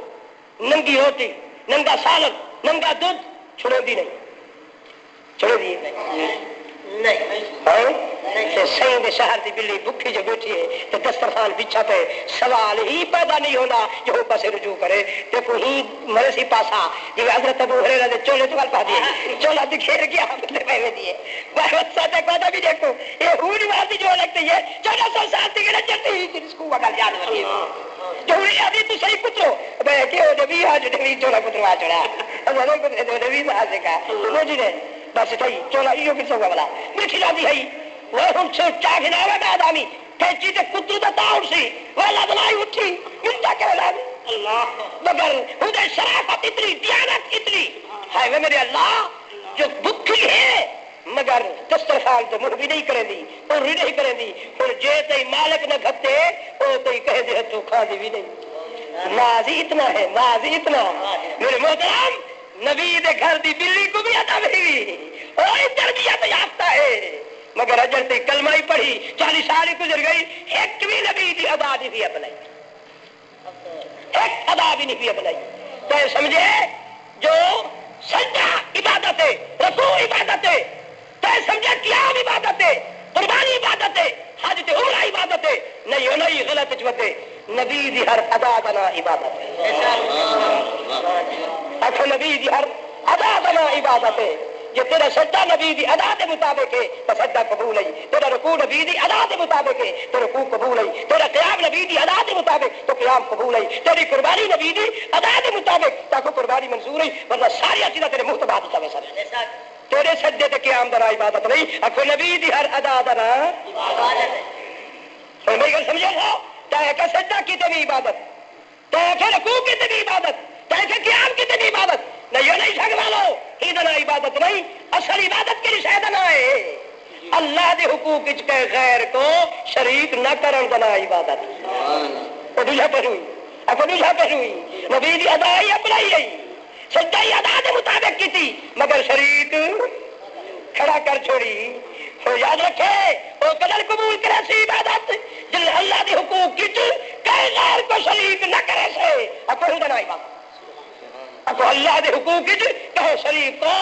ننگی روٹی ننگا سالن ننگا دودھ چھوڑے دی نہیں چھوڑے دی نہیں سین شہر دی بلی بکھی جو بیٹھی ہے تو دسترخوان بچھا پہ سوال ہی پیدا نہیں ہونا جو پاسے رجوع کرے دیکھو ہی مرے سی پاسا جو حضرت ابو ہریرہ دے چولے تو پا دیے چولا دکھیر گیا مطلب پہوے دیے بہت ساتھ ایک وعدہ بھی دیکھو یہ ہوری واردی جو لگتی ہے 1400 سال تھی کہ چلتی ہی جس کو وقت یاد ہوتی ہے جو ہوئی آدھی تو صحیح پترو بھئی کہ وہ نبی آج نبی چولا پترو آ چوڑا اب نبی سے آج کا وہ جی نے بس تھی چولا ایو کسو کا بلا میں کھلا دی ہے وہ ہم چاہ کھلاوے میں آدمی کہچی تے کتو دا تاؤن سی وہ لدلائی اٹھی ملتا کرے لازی اللہ مگر خودے شرافت اتنی دیانت اتنی ہے وہ میرے اللہ جو بکھی ہے مگر دسترخوان تو مڑ بھی نہیں کریں دی اور بھی نہیں کریں دی اور جے تے مالک نہ گھتے وہ تے کہہ دے تو کھا دی بھی نہیں. ماضی اتنا ہے ماضی اتنا میرے محترم نبی دے گھر دی بلی کو بھی عطا ہوئی اور تربیت یافتہ ہے مگر اجر تے کلمہ ہی پڑھی 40 سال گزر گئی ایک بھی نبی دی ادا نہیں بھی اپنائی ایک ادا بھی نہیں بھی اپنائی. تو سمجھے جو سجدہ عبادت ہے رکوع عبادت ہے تو سمجھے قیام عبادت ہے قربانی عبادت ہے حج تے عمرہ عبادت ہے نہیں نہیں غلط چوتے نبی دی ہر ادا بنا عبادت ہے اچھا نبی دی ہر ادا بنا عبادت ہے. جو تیرا سجدہ نبی دی ادا دے مطابق ہے تو سجدہ قبول ہے تیرا رکوع نبی دی ادا دے مطابق ہے تو رکوع قبول ہے تیرا قیام نبی دی ادا دے مطابق تو قیام قبول ہے تیری قربانی نبی دی ادا دے مطابق تاکہ قربانی منظور ہے ورنہ ساری چیزیں تیرے منہ تو بات چاہے سر تیرے سجدے تے قیام دا عبادت نہیں اکھو نبی دی ہر ادا دا عبادت ہے. میری گل سمجھے ہو تاکہ کا سجدہ کیتے بھی عبادت تاکہ رکوع کیتے بھی عبادت تاکہ قیام کیتے بھی عبادت نہیں یہ نہیں سکتا لو ادنا عبادت نہیں اصل عبادت کے لیے نہ ہے اللہ دے حقوق کے غیر کو شریک نہ کرن دنا عبادت. دوجا پہلوئی اکو دوجا پہلوئی نبی دی ادائی اپنائی گئی سجدائی ادا دے مطابق کی تھی مگر شریک کھڑا کر چھوڑی وہ یاد رکھے وہ قدر قبول کرے سی عبادت جن اللہ دی حقوق کی تھی کئی غیر کو شریک نہ کرے سے اکو ہوں بنائی بات اکو اللہ دے حقوق کی تھی کہے شریک کو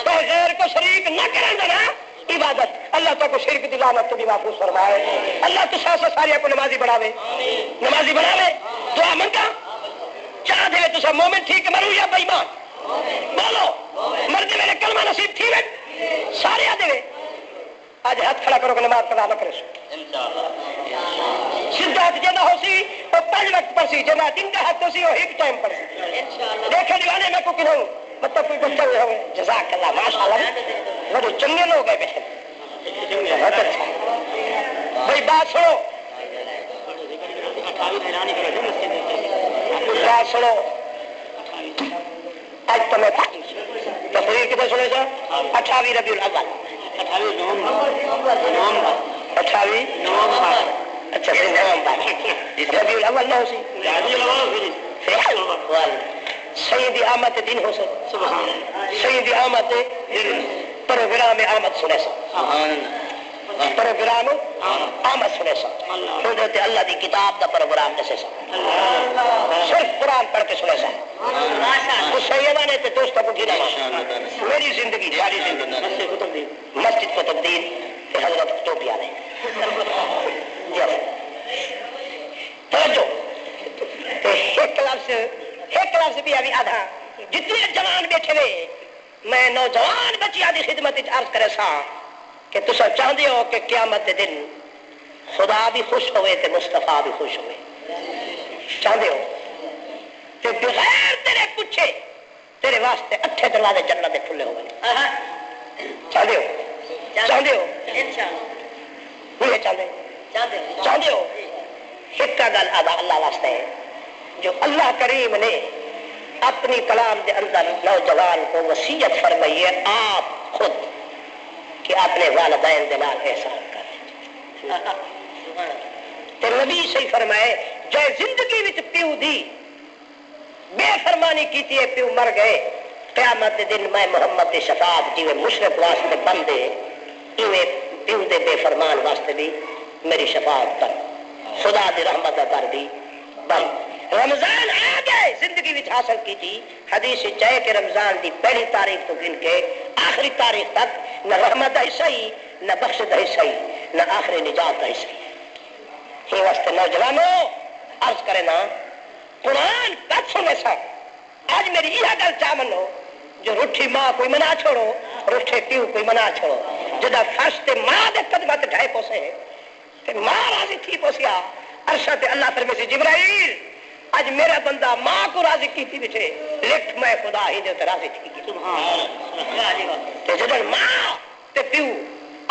کہے غیر کو شریک نہ کرے دینا عبادت اللہ تو کو شرک دی لعنت تو بھی محفوظ فرمائے اللہ تو سارے کو نمازی بناوے نمازی بناوے دعا منگا چاہ دے تو سب مومن ٹھیک مرو یا بے ایمان بولو مرد میرے کلمہ نصیب تھی میں سارے آدھے آج ہاتھ کھڑا کرو کہ نماز پڑھا نہ کرے سدھات جنا ہو سی وہ 5 وقت پر سی جنا 3 کا ہاتھ ہو سی وہ ایک ٹائم پر سی دیکھے دیوانے میں کو کنہوں مطلب کوئی بچہ ہوئے ہوئے جزاک اللہ ماشاءاللہ بڑے چنگے لوگ ہیں بیٹھے بہت اچھا بھائی بات سنو بات سنو آج تو میں تقریر کتنے سنے سا 28 ربیع الاول 28 نومبر اچھا پھر نومبر ربیع الاول نہ ہو سی سیدی آمد دن ہو سکتا سیدی آمد پروگرام آمد سنے سا پروگرام آمد سنے سا حضرت اللہ دی کتاب دا پروگرام جیسے سا صرف قرآن پڑھ کے سنے سا اس سیدانے تے دوستوں کو گھیرا میری زندگی ساری زندگی مسجد کو تبدیل کہ حضرت ٹوپی آنے توجہ ایک لفظ بھی ابھی آدھا جتنے جوان بیٹھے ہوئے میں نوجوان بچیا دی خدمت عرض کرے سا کہ تسا چاہتے ہو کہ قیامت دن خدا بھی خوش ہوئے تے مصطفیٰ بھی خوش ہوئے چاہتے ہو کہ بغیر تیرے پوچھے تیرے واسطے 8 دروازے جنت دے کھلے ہوئے چاہتے ہو چاہتے ہو یہ چاہتے ہو ایک کا گل آدھا اللہ واسطے ہے جو اللہ کریم نے اپنی کلام کے اندر نوجوان کو وصیت فرمائی ہے آپ خود کہ اپنے والدین دے نال احسان کریں تے نبی صحیح فرمائے جے زندگی وچ پیو دی بے فرمانی کیتی ہے پیو مر گئے قیامت دے دن میں محمد دی شفاعت جیویں مشرک واسطے بندے ایویں پیو دے بے فرمان واسطے بھی میری شفاعت کر خدا دی رحمت کر دی بند رمضان آ گئے زندگی وچ حاصل کی تھی حدیث چاہے کہ رمضان دی پہلی تاریخ تو گن کے آخری تاریخ تک نہ رحمت ہے صحیح نہ بخش ہے صحیح نہ آخری نجات ہے صحیح یہ واسطے نوجوانوں عرض کرے نا قرآن کت سنے سا آج میری یہ گل چاہ منو جو روٹھی ماں کوئی منا چھوڑو روٹھے پیو کوئی منا چھوڑو جدا فرش تے ماں دے قدمت ڈھائے پوسے تے ماں راضی تھی پوسیا عرشہ تے اللہ فرمے سے جبرائیل آج میرا بندہ ماں کو راضی کی تھی بچے لکھ میں خدا ہی دے راضی تھی کی تے جدن ماں تے پیو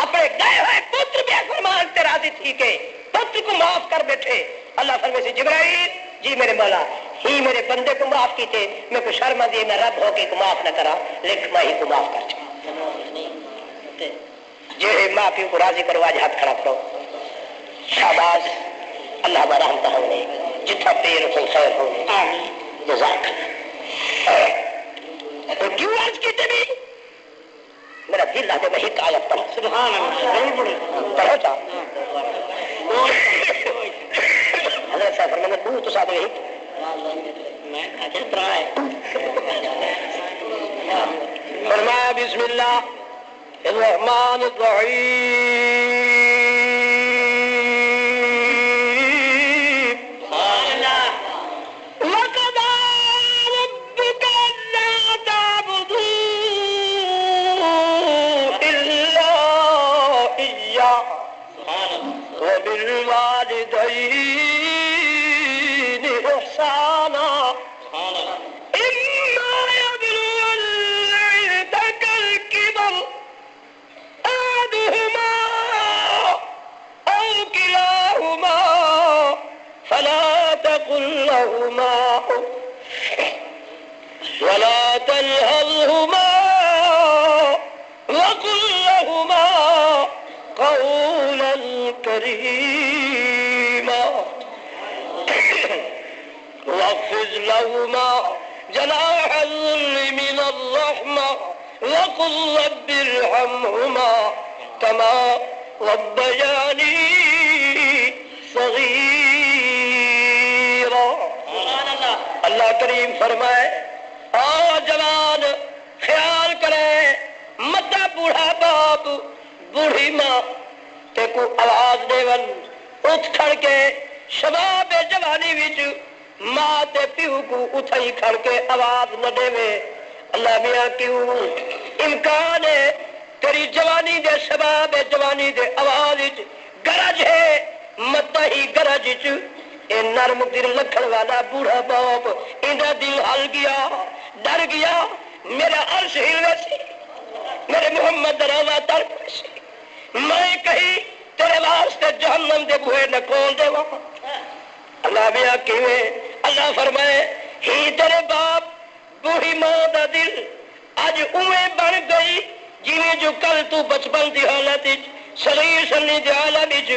اپنے گئے ہوئے پتر بے فرمان تے راضی تھی کہ پتر کو معاف کر بیٹھے اللہ فرمے سے جبرائیل جی میرے مولا ہی میرے بندے کو معاف کی تھے میں کو شرما دیے میں رب ہو کے کو معاف نہ کرا لکھ میں ہی کو معاف کر چکا جی ماں پیو کو راضی کرو آج ہاتھ کھڑا کرو شاباز اللہ کا رحمتہ ہونے جتنا پیر اتنا خیر ہونے جزاک تو کیوں عرض کیتے بھی میرا دل آدھے میں ایک آیت پڑھا سبحان اللہ پڑھو چاہ حضرت صاحب فرمانے دو تو ساتھ ایک میں اجل پڑھا ہے فرمایا بسم اللہ الرحمن الرحیم وبالوالدين إحسانا إما يبلغن عندك الكبر أحدهما أو كلاهما فلا تقل لهما ولا تنهرهما وقل لهما قولا كريما لهما جناح الذل من الرحمة وقل رب ارحمهما كما ربياني صغيرا. اللہ کریم فرمائے آ جوان خیال کرے متا بوڑھا باپ بوڑھی ماں تے کو آواز دیون اٹھ کھڑ کے شباب جوانی وچ ماں تے پیو کو اٹھائی کھڑ کے آواز نہ دے میں. اللہ میاں کیوں امکان ہے تیری جوانی دے شباب جوانی دے آواز وچ گرج ہے متا ہی گرج وچ اے نرم دل لکھن والا بوڑھا باپ اندا دل ہل گیا ڈر گیا میرا عرش ہلوے سی میرے محمد روضہ تڑپے سی میں کہیں تیرے واسطے جہنم دے بوئے نہ کھول دے وہاں. اللہ میاں کیویں اللہ فرمائے ہی تیرے باپ بوڑھی ماں دا دل اج اوے بن گئی جویں جو کل تو بچپن دی حالت وچ صغیر سنی دی حالت وچ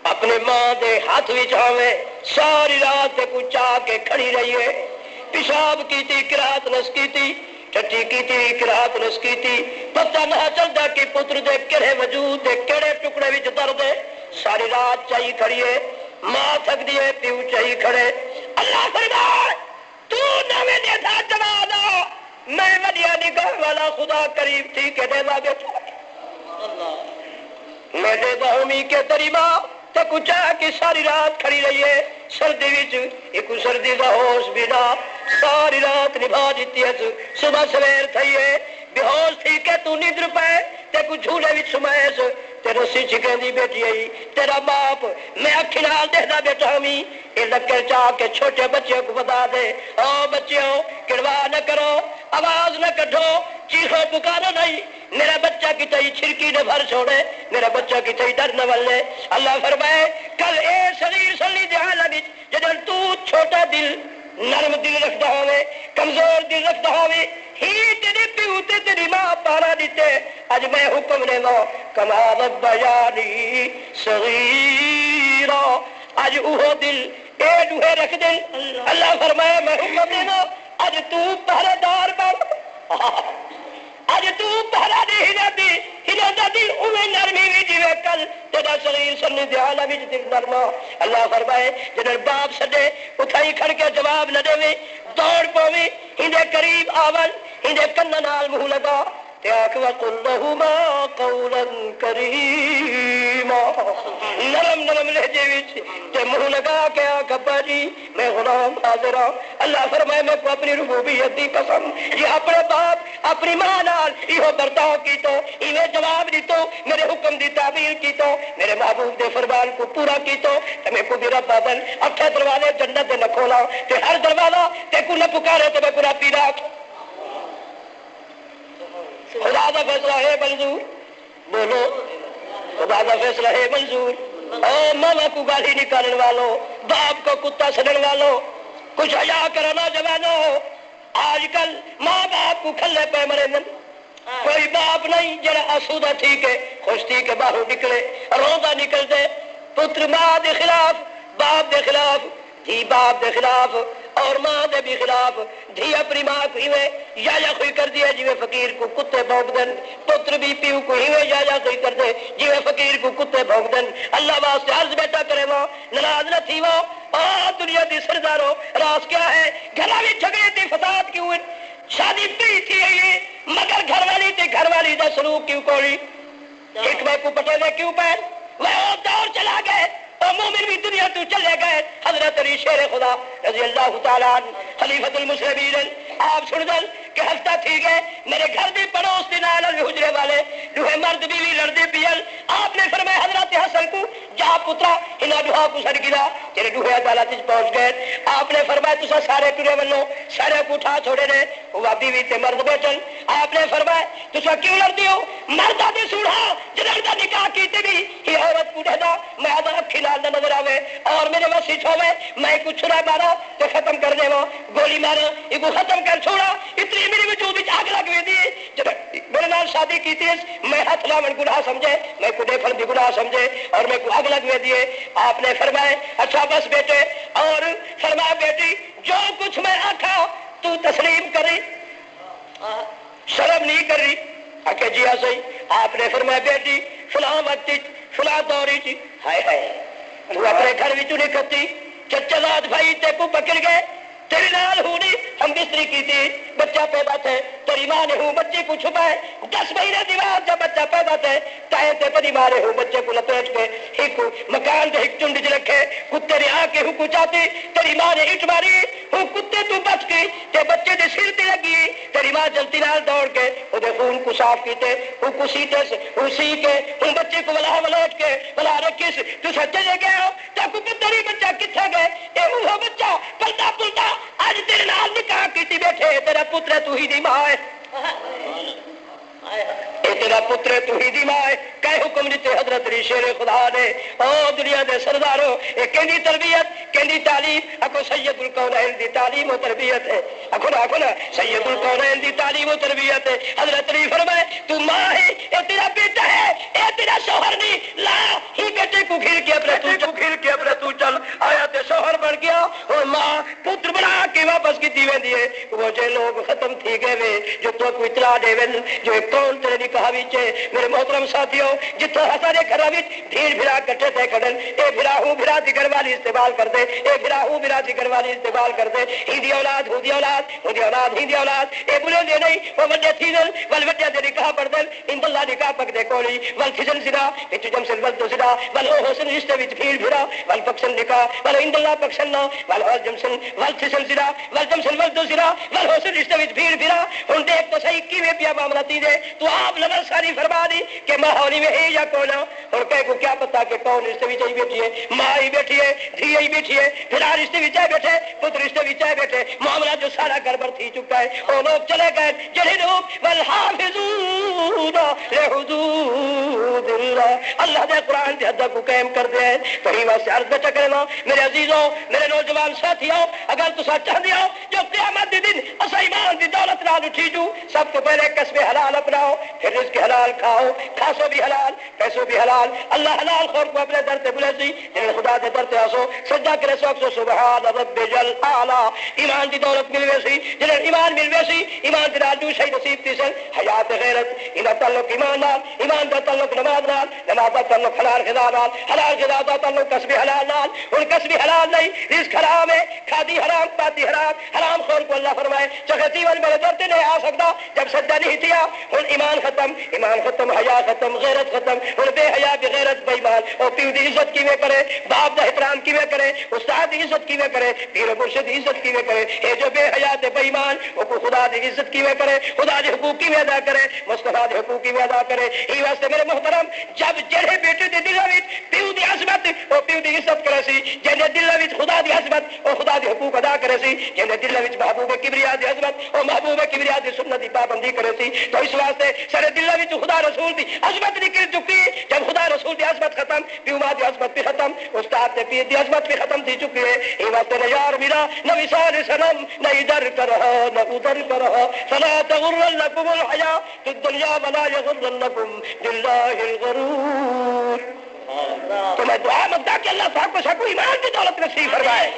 اپنے ماں دے ہاتھ وچ آویں ساری رات تے کو چاہ کے کھڑی رہی ہے. پیشاب کیتی قرات نس کیتی ٹٹی کیتی قرات نس کیتی پتہ نہ چلدا کہ پتر دے کہڑے وجود دے کہڑے ٹکڑے وچ درد ہے. ساری رات چاہی کھڑی ہے ماں تھک دی ہے پیو چاہی کھڑے. اللہ فرمائے تو نویں دے تھا جواب میں ودیا نگاہ والا خدا قریب تھی کہ دے دا بیٹھا میں دے دہمی کے تری ماں تے کچھ کی ساری رات کھڑی رہی ہے سردی وچ ایک سردی دا ہوش بھی نہ ساری رات نبھا دیتی ہے. صبح سویر تھی ہے بے ہوش تھی کہ تو نیندر پے تے کچھ جھولے وچ سمائس تے رسی چکندی بیٹھی آئی تیرا باپ میں اکھی نال دیکھدا بیٹھا ہمی اے لکڑ چاہ کے چھوٹے بچوں کو بتا دے او بچوں کڑوا نہ کرو آواز نہ کڈھو چیخو پکارو نہیں میرا بچہ کی تئی چھڑکی نہ بھر چھوڑے میرا بچہ کی تئی ڈر نہ ولے. اللہ فرمائے کل اے صغیر سلی دی حالت وچ جدن تو چھوٹا دل نرم دل رکھدا ہوے کمزور دل رکھدا ہوے ہی تیری پیو تے تیری ماں پارا دیتے اج میں حکم دے لو کما ربیانی صغیرا اج اوہ دل اے دوہے رکھ دے. اللہ فرمائے میں حکم دے لو اج تو پہرے دار بن اج تو پہرا دے ہلا دل اوے نرمی وی جویں کل تیرا صغیر سنی دی حالت وچ دل نرما. اللہ فرمائے جدن باپ سدے اٹھائی کھڑ کے جواب نہ دے دوڑ پوی ہندے قریب آون ہندے کن نال منہ لگا تے آکھ وقل لہما قولا کریما نرم نرم لہجے وچ تے منہ لگا کے آکھ ابا جی میں غلام حاضر ہوں. اللہ فرمائے میں کو اپنی ربوبیت دی قسم یہ اپنے باپ اپنی ماں نال ایہو برتاؤ کیتو ایویں جواب دیتو میرے حکم دی تعبیر کیتو میرے محبوب دے فرمان کو پورا کیتو تے میں کو بھی رب بادل اٹھے دروازے جنت دے نہ کھولا تے ہر دروازہ تے کو نہ پکارے تے میں پورا پیرا خدا دا فیصلہ ہے منظور بولو خدا دا فیصلہ ہے منظور. او ماما کو گالی نکالنے والوں باپ کو کتا سڑن والوں کچھ حیا کرو نوجوانوں آج کل ماں باپ کو کھلے پہ مرے من کوئی باپ نہیں جڑا آسودہ تھی کہ خوش تھی کہ باہر نکلے روزہ نکل دے پتر ماں دے خلاف باپ دے خلاف دھی باپ دے خلاف اور ماں دے بھی خلاف دھی اپنی ماں کو ہیوے یا کوئی کر دیا جیوے فقیر کو کتے بھونک دن پتر بھی پیو کو ہیوے یا کوئی کر دے جیوے فقیر کو کتے بھونک دن. اللہ واسطے عرض بیٹا کرے وہ ناراض نہ تھی وہ دنیا دی سردارو راز کیا ہے گھر والی جھگڑے تھی فساد کیوں شادی پی تھی یہ مگر گھر والی تھی گھر والی دا سلوک کیوں کوئی حکمت کو پٹیلے کیوں پہن وہ دور چلا گئے مومن بھی دنیا تو چلے گئے. حضرت علی شیر خدا رضی اللہ تعالیٰ خلیفۃ المسلمین آپ سن دل کہ ہفتہ تھی گئے میرے گھر بھی پڑوس دی نال حجرے والے دوہے مرد بیوی لڑدے پیل آپ نے فرمایا حضرت حسن کو جا پترا انہاں دوہا کو سڑ گرا تیرے دوہے عدالت وچ پہنچ گئے. آپ نے فرمایا تسا سارے ٹرے ولو سارے کو اٹھا چھوڑے نے وہ بیوی تے مرد بیٹھن آپ نے فرمایا تسا کیوں لڑتی ہو؟ مردہ دے سوڑا جنہاں دا نکاح کیتے بھی یہ عورت بوڑھے دا میں آدھا اکھی لال نہ نظر آوے اور میرے وسی چھوے میں کچھ چھڑا مارا تو ختم کر دے وہ گولی مارا یہ کو ختم کر چھوڑا اتنی میری وجود وچ آگ لگ دی جب میرے نال شادی کی تھی میں ہاتھ لاون گناہ سمجھے میں کو دے پھل بھی گناہ سمجھے اور میں کو آگ لگ دیے آپ نے فرمایا اچھا بس بیٹے اور فرمایا بیٹی جو کچھ میں آکھا تو تسلیم کرے شرم نہیں کر رہی آکے جی ہاں صحیح آپ نے فرمایا بیٹی فلاں وقت فلاں دوری جی ہائے ہائے تو اپنے گھر وچوں نہیں کھتی چچا لاد بھائی تے کو پکڑ گئے تیری نال ہونی ہم بستری کی تھی بچہ پیدا تھے تیری ماں نے ہوں بچے کو چھپائے 10 مہینے دیوار جب بچہ پیدا تھے تائیں تے پری مارے ہوں بچے کو لپیٹ کے ایک مکان دے ایک چنڈ رکھے کتے نے آ کے ہوں کو چاہتی تیری ماں نے اٹ ماری ہوں کتے تو بچ گئی تے بچے دے سر تے لگی تیری ماں جلتی نال دوڑ کے وہ دے خون کو صاف کیتے ہوں کو سیتے سے ہوں سی کے ہوں بچے کو ولا ولیٹ کے ولا رکھیس تو سچے لے گئے ہو تو کو تیری بچہ کتھے گئے اے وہ بچہ پلتا پلتا آج تیرے نال نکاح کیتی بیٹھے تیرا پتر تو ہی دی ماں ہے اے تیرا پتر تو ہی دی ماں ہے کہ حکم دیتے حضرت شیر خدا نے او دنیا دے سرداروں اے کہندی تربیت کہندی تعلیم اکو سید الکونین دی تعلیم و تربیت ہے اکو نا سید الکونین دی تعلیم و تربیت ہے حضرت نے فرمائے تو ماں ہے اے تیرا بیٹا ہے اے تیرا شوہر نہیں لا ہی بیٹے کو گھر کے اپنے تو چل آیا تے شوہر بن گیا اور ماں پتر بنا کے واپس کی دیویں دیے وہ جے لوگ ختم تھی گئے وے جو تو کو اطلاع دے ون جو کون تیرے نکاح وچ میرے محترم ساتھیوں جتھے ہسارے گھراں وچ بھیڑ بھرا کٹھے تے کھڑن اے بھرا ہوں بھرا دی گھر والی استعمال کر دے اے بھرا ہوں بھرا دی گھر والی استعمال کر دے ہندی اولاد ہندی اولاد ہندی اولاد ہندی اولاد اے بولے دے نہیں وہ وڈے تھیدل ول وڈے دے نکاح پڑھ دل ان اللہ نکاح پک دے کولی ول فجن سدا وچ جم سن ول تو سدا ول او حسن رشتے وچ بھیڑ بھرا ول پکشن نکاح ول ان اللہ پکشن نہ ول جم سن ول فجن سدا ول جم سن ول تو سدا ول حسن رشتے وچ بھیڑ بھرا ہن دیکھ تو صحیح کیویں پیا معاملہ تی دے تو آپ نظر ساری فرما دی کہ ماحولی میں ہے یا کون اور کہے کو کیا پتا کہ کون رشتے وچ بیٹھی ہے ماں ہی بیٹھی ہے دھی ہی بیٹھی ہے پھر رشتے وچ بیٹھے پتر رشتے وچ بیٹھے معاملہ جو سارا گڑبڑ تھی چکا ہے وہ لوگ چلے گئے جڑے لوگ والحافظون لحدود اللہ اللہ دے قرآن دے حد کو قائم کر دے تو ہی واسطے عرض بچا کرنا میرے عزیزوں میرے نوجوان ساتھیوں اگر تسا چاہتے ہو جو قیامت دے دن اسا ایمان دی دولت نال اٹھی جو سب تو پہلے کسب حلال اپناؤ پھر رزق حلال کھاؤ کھاسو بھی حلال پیسوں بھی حلال اللہ حلال خور کو اپنے در تے بلے جن خدا دے در تے آسو سجدہ کرے سو سبحان رب جل اعلی ایمان دی دولت مل ویسی جن ایمان مل ویسی ایمان دی نال جو شہید نصیب تھی سن حیات غیرت ان تعلق ایمان نال ایمان دا تعلق نماز نال نماز دا تعلق حلال غذا نال حلال غذا دا تعلق کسب حلال نال ہن کسب حلال نہیں رزق حرام ہے کھادی حرام پاتی حرام حرام خور کو اللہ فرمائے چختی ول میرے در تے نہیں آ سکتا جب سجدہ نہیں کیا ہن ایمان ختم حیا ختم غیرت ختم ہن بے حیا بے غیرت بے ایمان او پیو دی عزت کیویں کرے باپ دا احترام کیویں کرے استاد دی عزت کیویں کرے پیر مرشد دی عزت کیویں کرے اے جو بے حیا تے بے ایمان او کو خدا دی عزت کیویں کرے خدا دے حقوق کیویں ادا کرے مصطفی دے حقوق کیویں ادا کرے ای واسطے میرے محترم جب جڑے بیٹے دے دل وچ پیو دی عظمت او پیو دی عزت کرے سی جن دے دل وچ خدا دی عظمت او خدا دے حقوق ادا کرے سی جن دے دل وچ محبوب کبریا دی عظمت او محبوب کبریا دی سنت دی پابندی کرے سی تو اس واسطے سارے دل وچ خدا رسول دی عظمت نکل چکی جب خدا رسول دی عظمت ختم پیو ماں دی عظمت بھی ختم استاد دے پیر دی عظمت بھی ختم تھی چکی ہے ای واسطے نہ یار میرا نہ وصال سنم نہ ادھر کر نہ ادھر کر فلا تغرنکم الحیاۃ فی الدنیا ولا یغرنکم باللہ الغرور تو میں دعا مانگتا کہ اللہ صاحب کو سب کو ایمان کی دولت نصیب فرمائے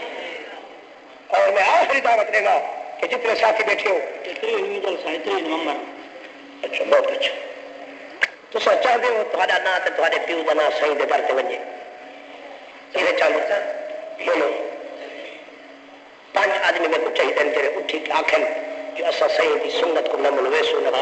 اور میں آخری دعوت دے گا کہ جتنے ساتھی بیٹھے ہو 3 نومبر اچھا بہت اچھا تو سا چاہتے ہو تھوڑا نا تے تھوڑے پیو دا نا صحیح دے در تے ونجے یہ چالو بولو 5 آدمی میں کو چاہیے تیرے اٹھی آنکھیں جو اسا صحیح دی سنت کو نہ ملوے سنت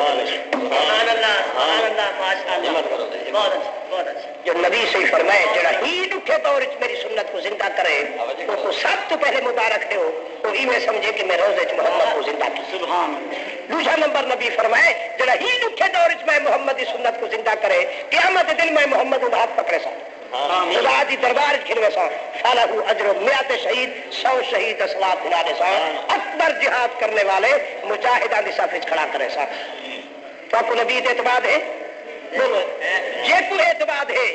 سبحان اللہ ماشاءاللہ بہت اچھا جو نبی سے فرمائے جڑا ہی اٹھے دور وچ میری سنت کو زندہ کرے اس کو سب تو پہلے مبارک ہے وہ ہی میں سمجھے کہ میں روزے چ محمد کو زندہ کی سبحان اللہ دوسرا نمبر نبی فرمائے جڑا ہی اٹھے دور وچ میں محمد دی سنت کو زندہ کرے قیامت دن میں محمد کو ہاتھ پکڑے سا خدا دی دربار کھلوے سا فالہ اجر 100 شہید 100 شہید اسلام دلانے سا اکبر جہاد کرنے والے مجاہدان دی صف وچ کھڑا کرے سا تو آپ کو نبی اعتماد ہے؟ بولو یہ کو اعتماد ہے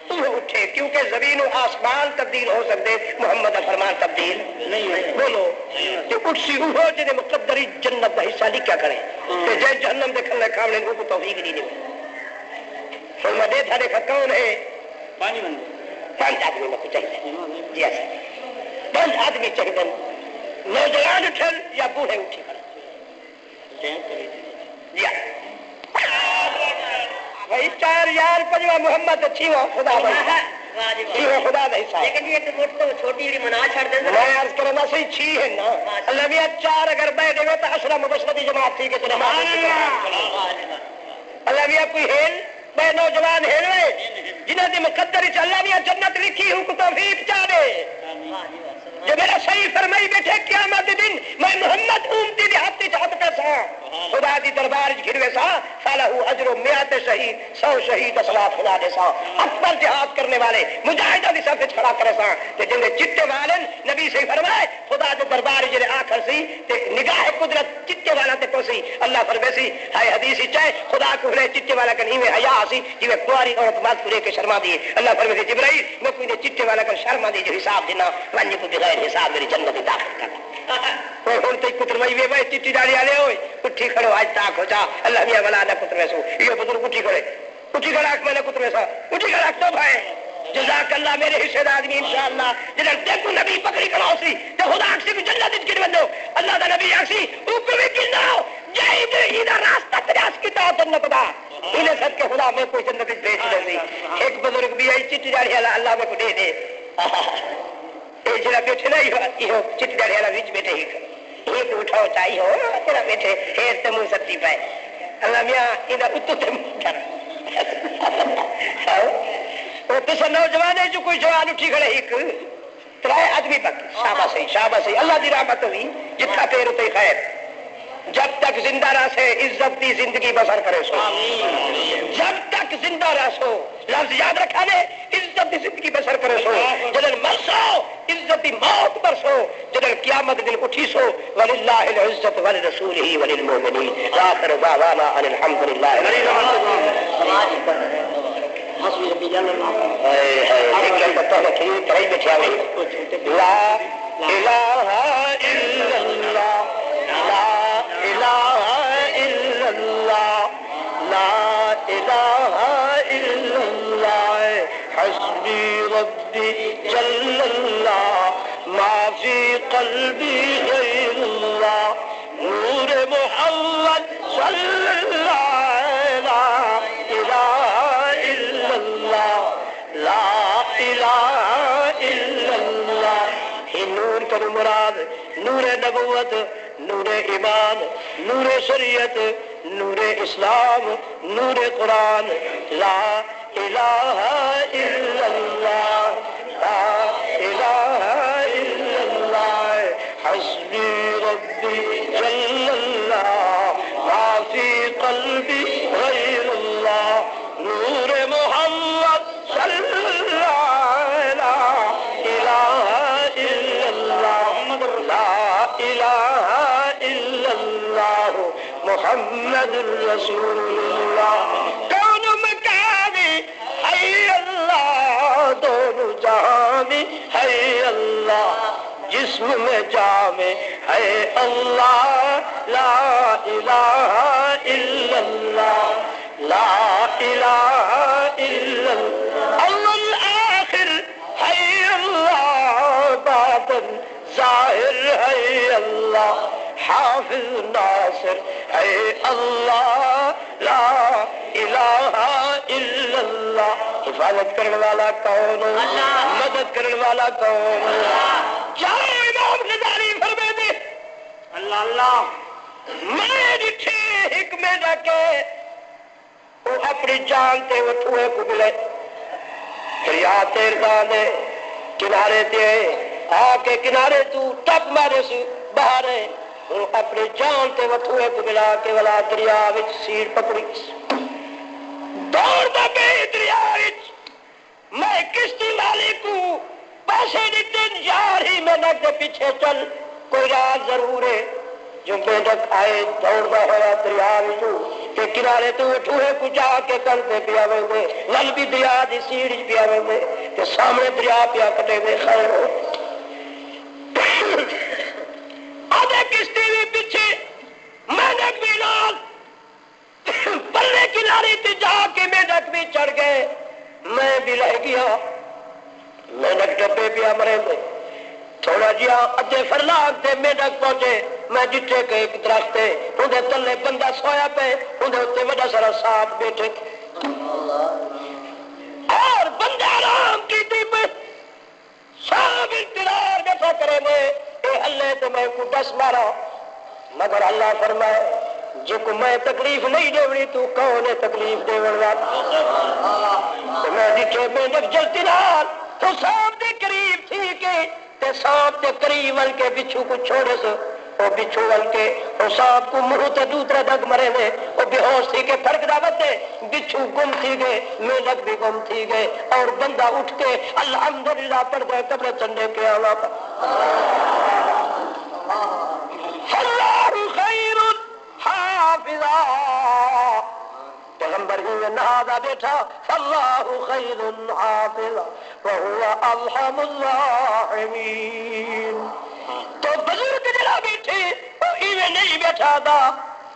تم اٹھے، کیونکہ زمین و آسمان تبدیل ہو سکتے، محمد کا فرمان تبدیل نہیں ہے۔ بولو کہ اٹھ سی ہو جنہیں مقدری جنت کا حصہ لکھا کرے کہ جے جہنم دے کھلے کھاونے کو توفیق نہیں دے۔ فرما دے تھا دیکھا کون ہے؟ پانچ آدمی میں کو چاہیے، جی ایسا 5 آدمی چاہیے، نوجوان اٹھن یا بوڑھے اٹھی جی بھائی 4 یار 5واں محمد اچھی ہو خدا بھائی خدا دا حصہ لیکن یہ تو چھوٹی جی منا چھڑ دیں میں عرض کرنا صحیح 6 ہے نا اللہ میاں 4 اگر بیٹھ گئے تو اشرا مبشرہ دی جماعت تھی کہ چلے اللہ میاں کوئی ہیل بے نوجوان ہیل رہے جنہوں نے مقدر اللہ میاں جنت لکھی ہوں کو توفیق چاہے جو میرا صحیح فرمائی بیٹھے قیامت دن میں محمد امتی دی ہاتھ چاہت پہ سا خدا دی دربار گھروے سا فالہو اجر 100 شہید 100 شہید اسلاف خدا دے سا اکبر جہاد کرنے والے مجاہدہ دی سب سے کھڑا کرے سا تے جن دے چٹے والن نبی سے فرمائے خدا دے دربار جڑے آخر سی تے نگاہ قدرت چٹے والا تے پوسی اللہ فرمے سی ہے حدیث چاہے خدا کو ہلے چٹے والا کنی میں حیا سی جویں کواری عورت مات پورے کے شرما دی اللہ فرمے سی جبرائیل میں کوئی نے چٹے والا کر شرما دی جو حساب دینا ونج کو بغیر حساب میری جنت داخل کرنا کوئی ہن تے پتر وئی وے چٹی داڑھی والے ہوئے اٹھی کھڑو اج تاک ہو جا اللہ میاں والا نہ پتر ویسو یہ بزرگ اٹھی کھڑے میں نے پتر ویسا اٹھی کھڑا تو بھائی جزاک اللہ میرے حصے دا آدمی انشاءاللہ جڑا دیکھو نبی پکڑی کھڑا سی تے خدا اکسی کو جنت وچ گن بندو اللہ دا نبی اکسی اوپر وی گنو جے تے دا راستہ تراس کیتا جنت دا انہیں سب کے خدا میں کوئی جنت وچ بھیج دے ایک بزرگ بھی آئی چٹی داڑھی والا اللہ میں کو دے دے اے جڑا بیٹھے نہیں ہو چٹی داڑھی والا وچ بیٹھے ہی ایک اٹھاؤ چاہیے ہو تیرا بیٹھے ہیر تے منہ ستی پائے اللہ میاں انہاں اتو تے منہ کر وہ پسا نوجوان ہے جو کوئی جوان اٹھی کھڑے ایک 3 آدمی تک شاباش ہے اللہ دی رحمت ہوئی جتھا پیر تے خیر جب تک زندہ رہ سے عزت دی زندگی بسر کرے سو جب تک زندہ رہ سو لفظ یاد رکھا نے عزت دی زندگی بسر کرے سو جدن مر سو عزت دی موت پر سو جدن قیامت دن اٹھی سو وللہ العزت ولرسولہ وللمؤمنین آخر دعوانا ان الحمدللہ حسبی ربی جل اللہ ایک لمبا تو کہیں ترائی بیٹھے آگئی لا الہ الا اللہ لا الہ الا اللہ لا الہ الا اللہ حسبی ربی جل اللہ ما فی قلبی غیر اللہ نور محمد صلی اللہ لا الہ الا اللہ لا الہ الا اللہ ہی نور کا مراد نور نبوت نور ایمان نور شریعت نور اسلام نور قرآن لا الہ الا اللہ لا الہ الا اللہ حسبی ربی جل اللہ ما فی قلبی غیر اللہ نور محمد صلی اللہ لا الہ الا اللہ لا الہ الا اللہ محمد رسول اللہ کون مقامی ہے اللہ دونوں جہاں میں ہے اللہ جسم میں جامع ہے اللہ لا الہ الا اللہ لا الہ الا اللہ اول آخر ہے اللہ باطن ظاہر ہے اللہ حافظ ناصر ہے اللہ لا الہ الا اللہ حفاظت کرنے والا کون مدد کرنے والا کون چاہے امام غزالی فرمے دے اللہ اللہ میں جٹھے حکمے جا کے وہ اپنی جان تے اٹھوئے کو ملے دریا تیردان دے کنارے تے آ کے کنارے تو ٹپ مارے سو باہر وہ اپنی جان تے وٹھوئے کو ملا کے والا دریا وچ سیڑ پکڑی دوڑ دا پہ دریا وچ میں کشتی مالک کو پیسے دیتے یار ہی میں نک پیچھے چل کوئی راز ضرور ہے جو بے ڈک آئے دوڑ دا ہوا دریا وچ کہ کنارے تو ٹھوہے کو جا کے کرتے پیا وے نل بھی دریا دی سیڑھ پیا وے تے سامنے دریا پیا کٹے دے خیر ہو آدھے کشتی بھی پیچھے مینک بھی نال پلے کنارے تے جا کے مینک بھی چڑھ گئے میں بھی رہ گیا مینک ڈبے پیا مرے دے تھوڑا جہا ادھے فرلاگ تے مینک پہنچے میں جتھے کہ ایک درخت ہے اندر تلے بندہ سویا پہ اندر اتنے بڑا سارا سانپ بیٹھے اور بندہ آرام کی ٹپ سانپ انتظار بیٹھا کرے میں اے ہلے تو میں کو ڈس مارا مگر اللہ فرمائے جو کو میں تکلیف نہیں دیونی تو کون ہے تکلیف دیون والا میں جتھے مینک جلتی نال تو سانپ دے قریب تھی کہ تے سانپ دے قریب ول کے بچھو کو چھوڑے سو وہ بچھو ول کے وہ سانپ کو منہ تے دوسرا دگ مرے نے وہ بے ہوش تھی کہ فرق نہ بتے بچھو گم تھی گئے مینک بھی گم تھی گئے اور بندہ اٹھ کے الحمدللہ پڑھ گئے قبر چنڈے کے آواز اللہ خیر حافظا پیغمبر ہی میں نہادا بیٹھا اللہ خیر حافظا وهو ارحم الراحمین تو بزرگ جڑا بیٹھے وہ ایویں نہیں بیٹھا دا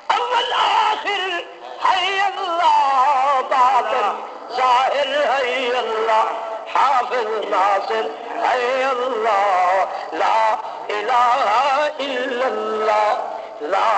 اول آخر ہے اللہ باطن ظاہر ہے اللہ حافظ ناصر ہے اللہ لا الہ الا اللہ لا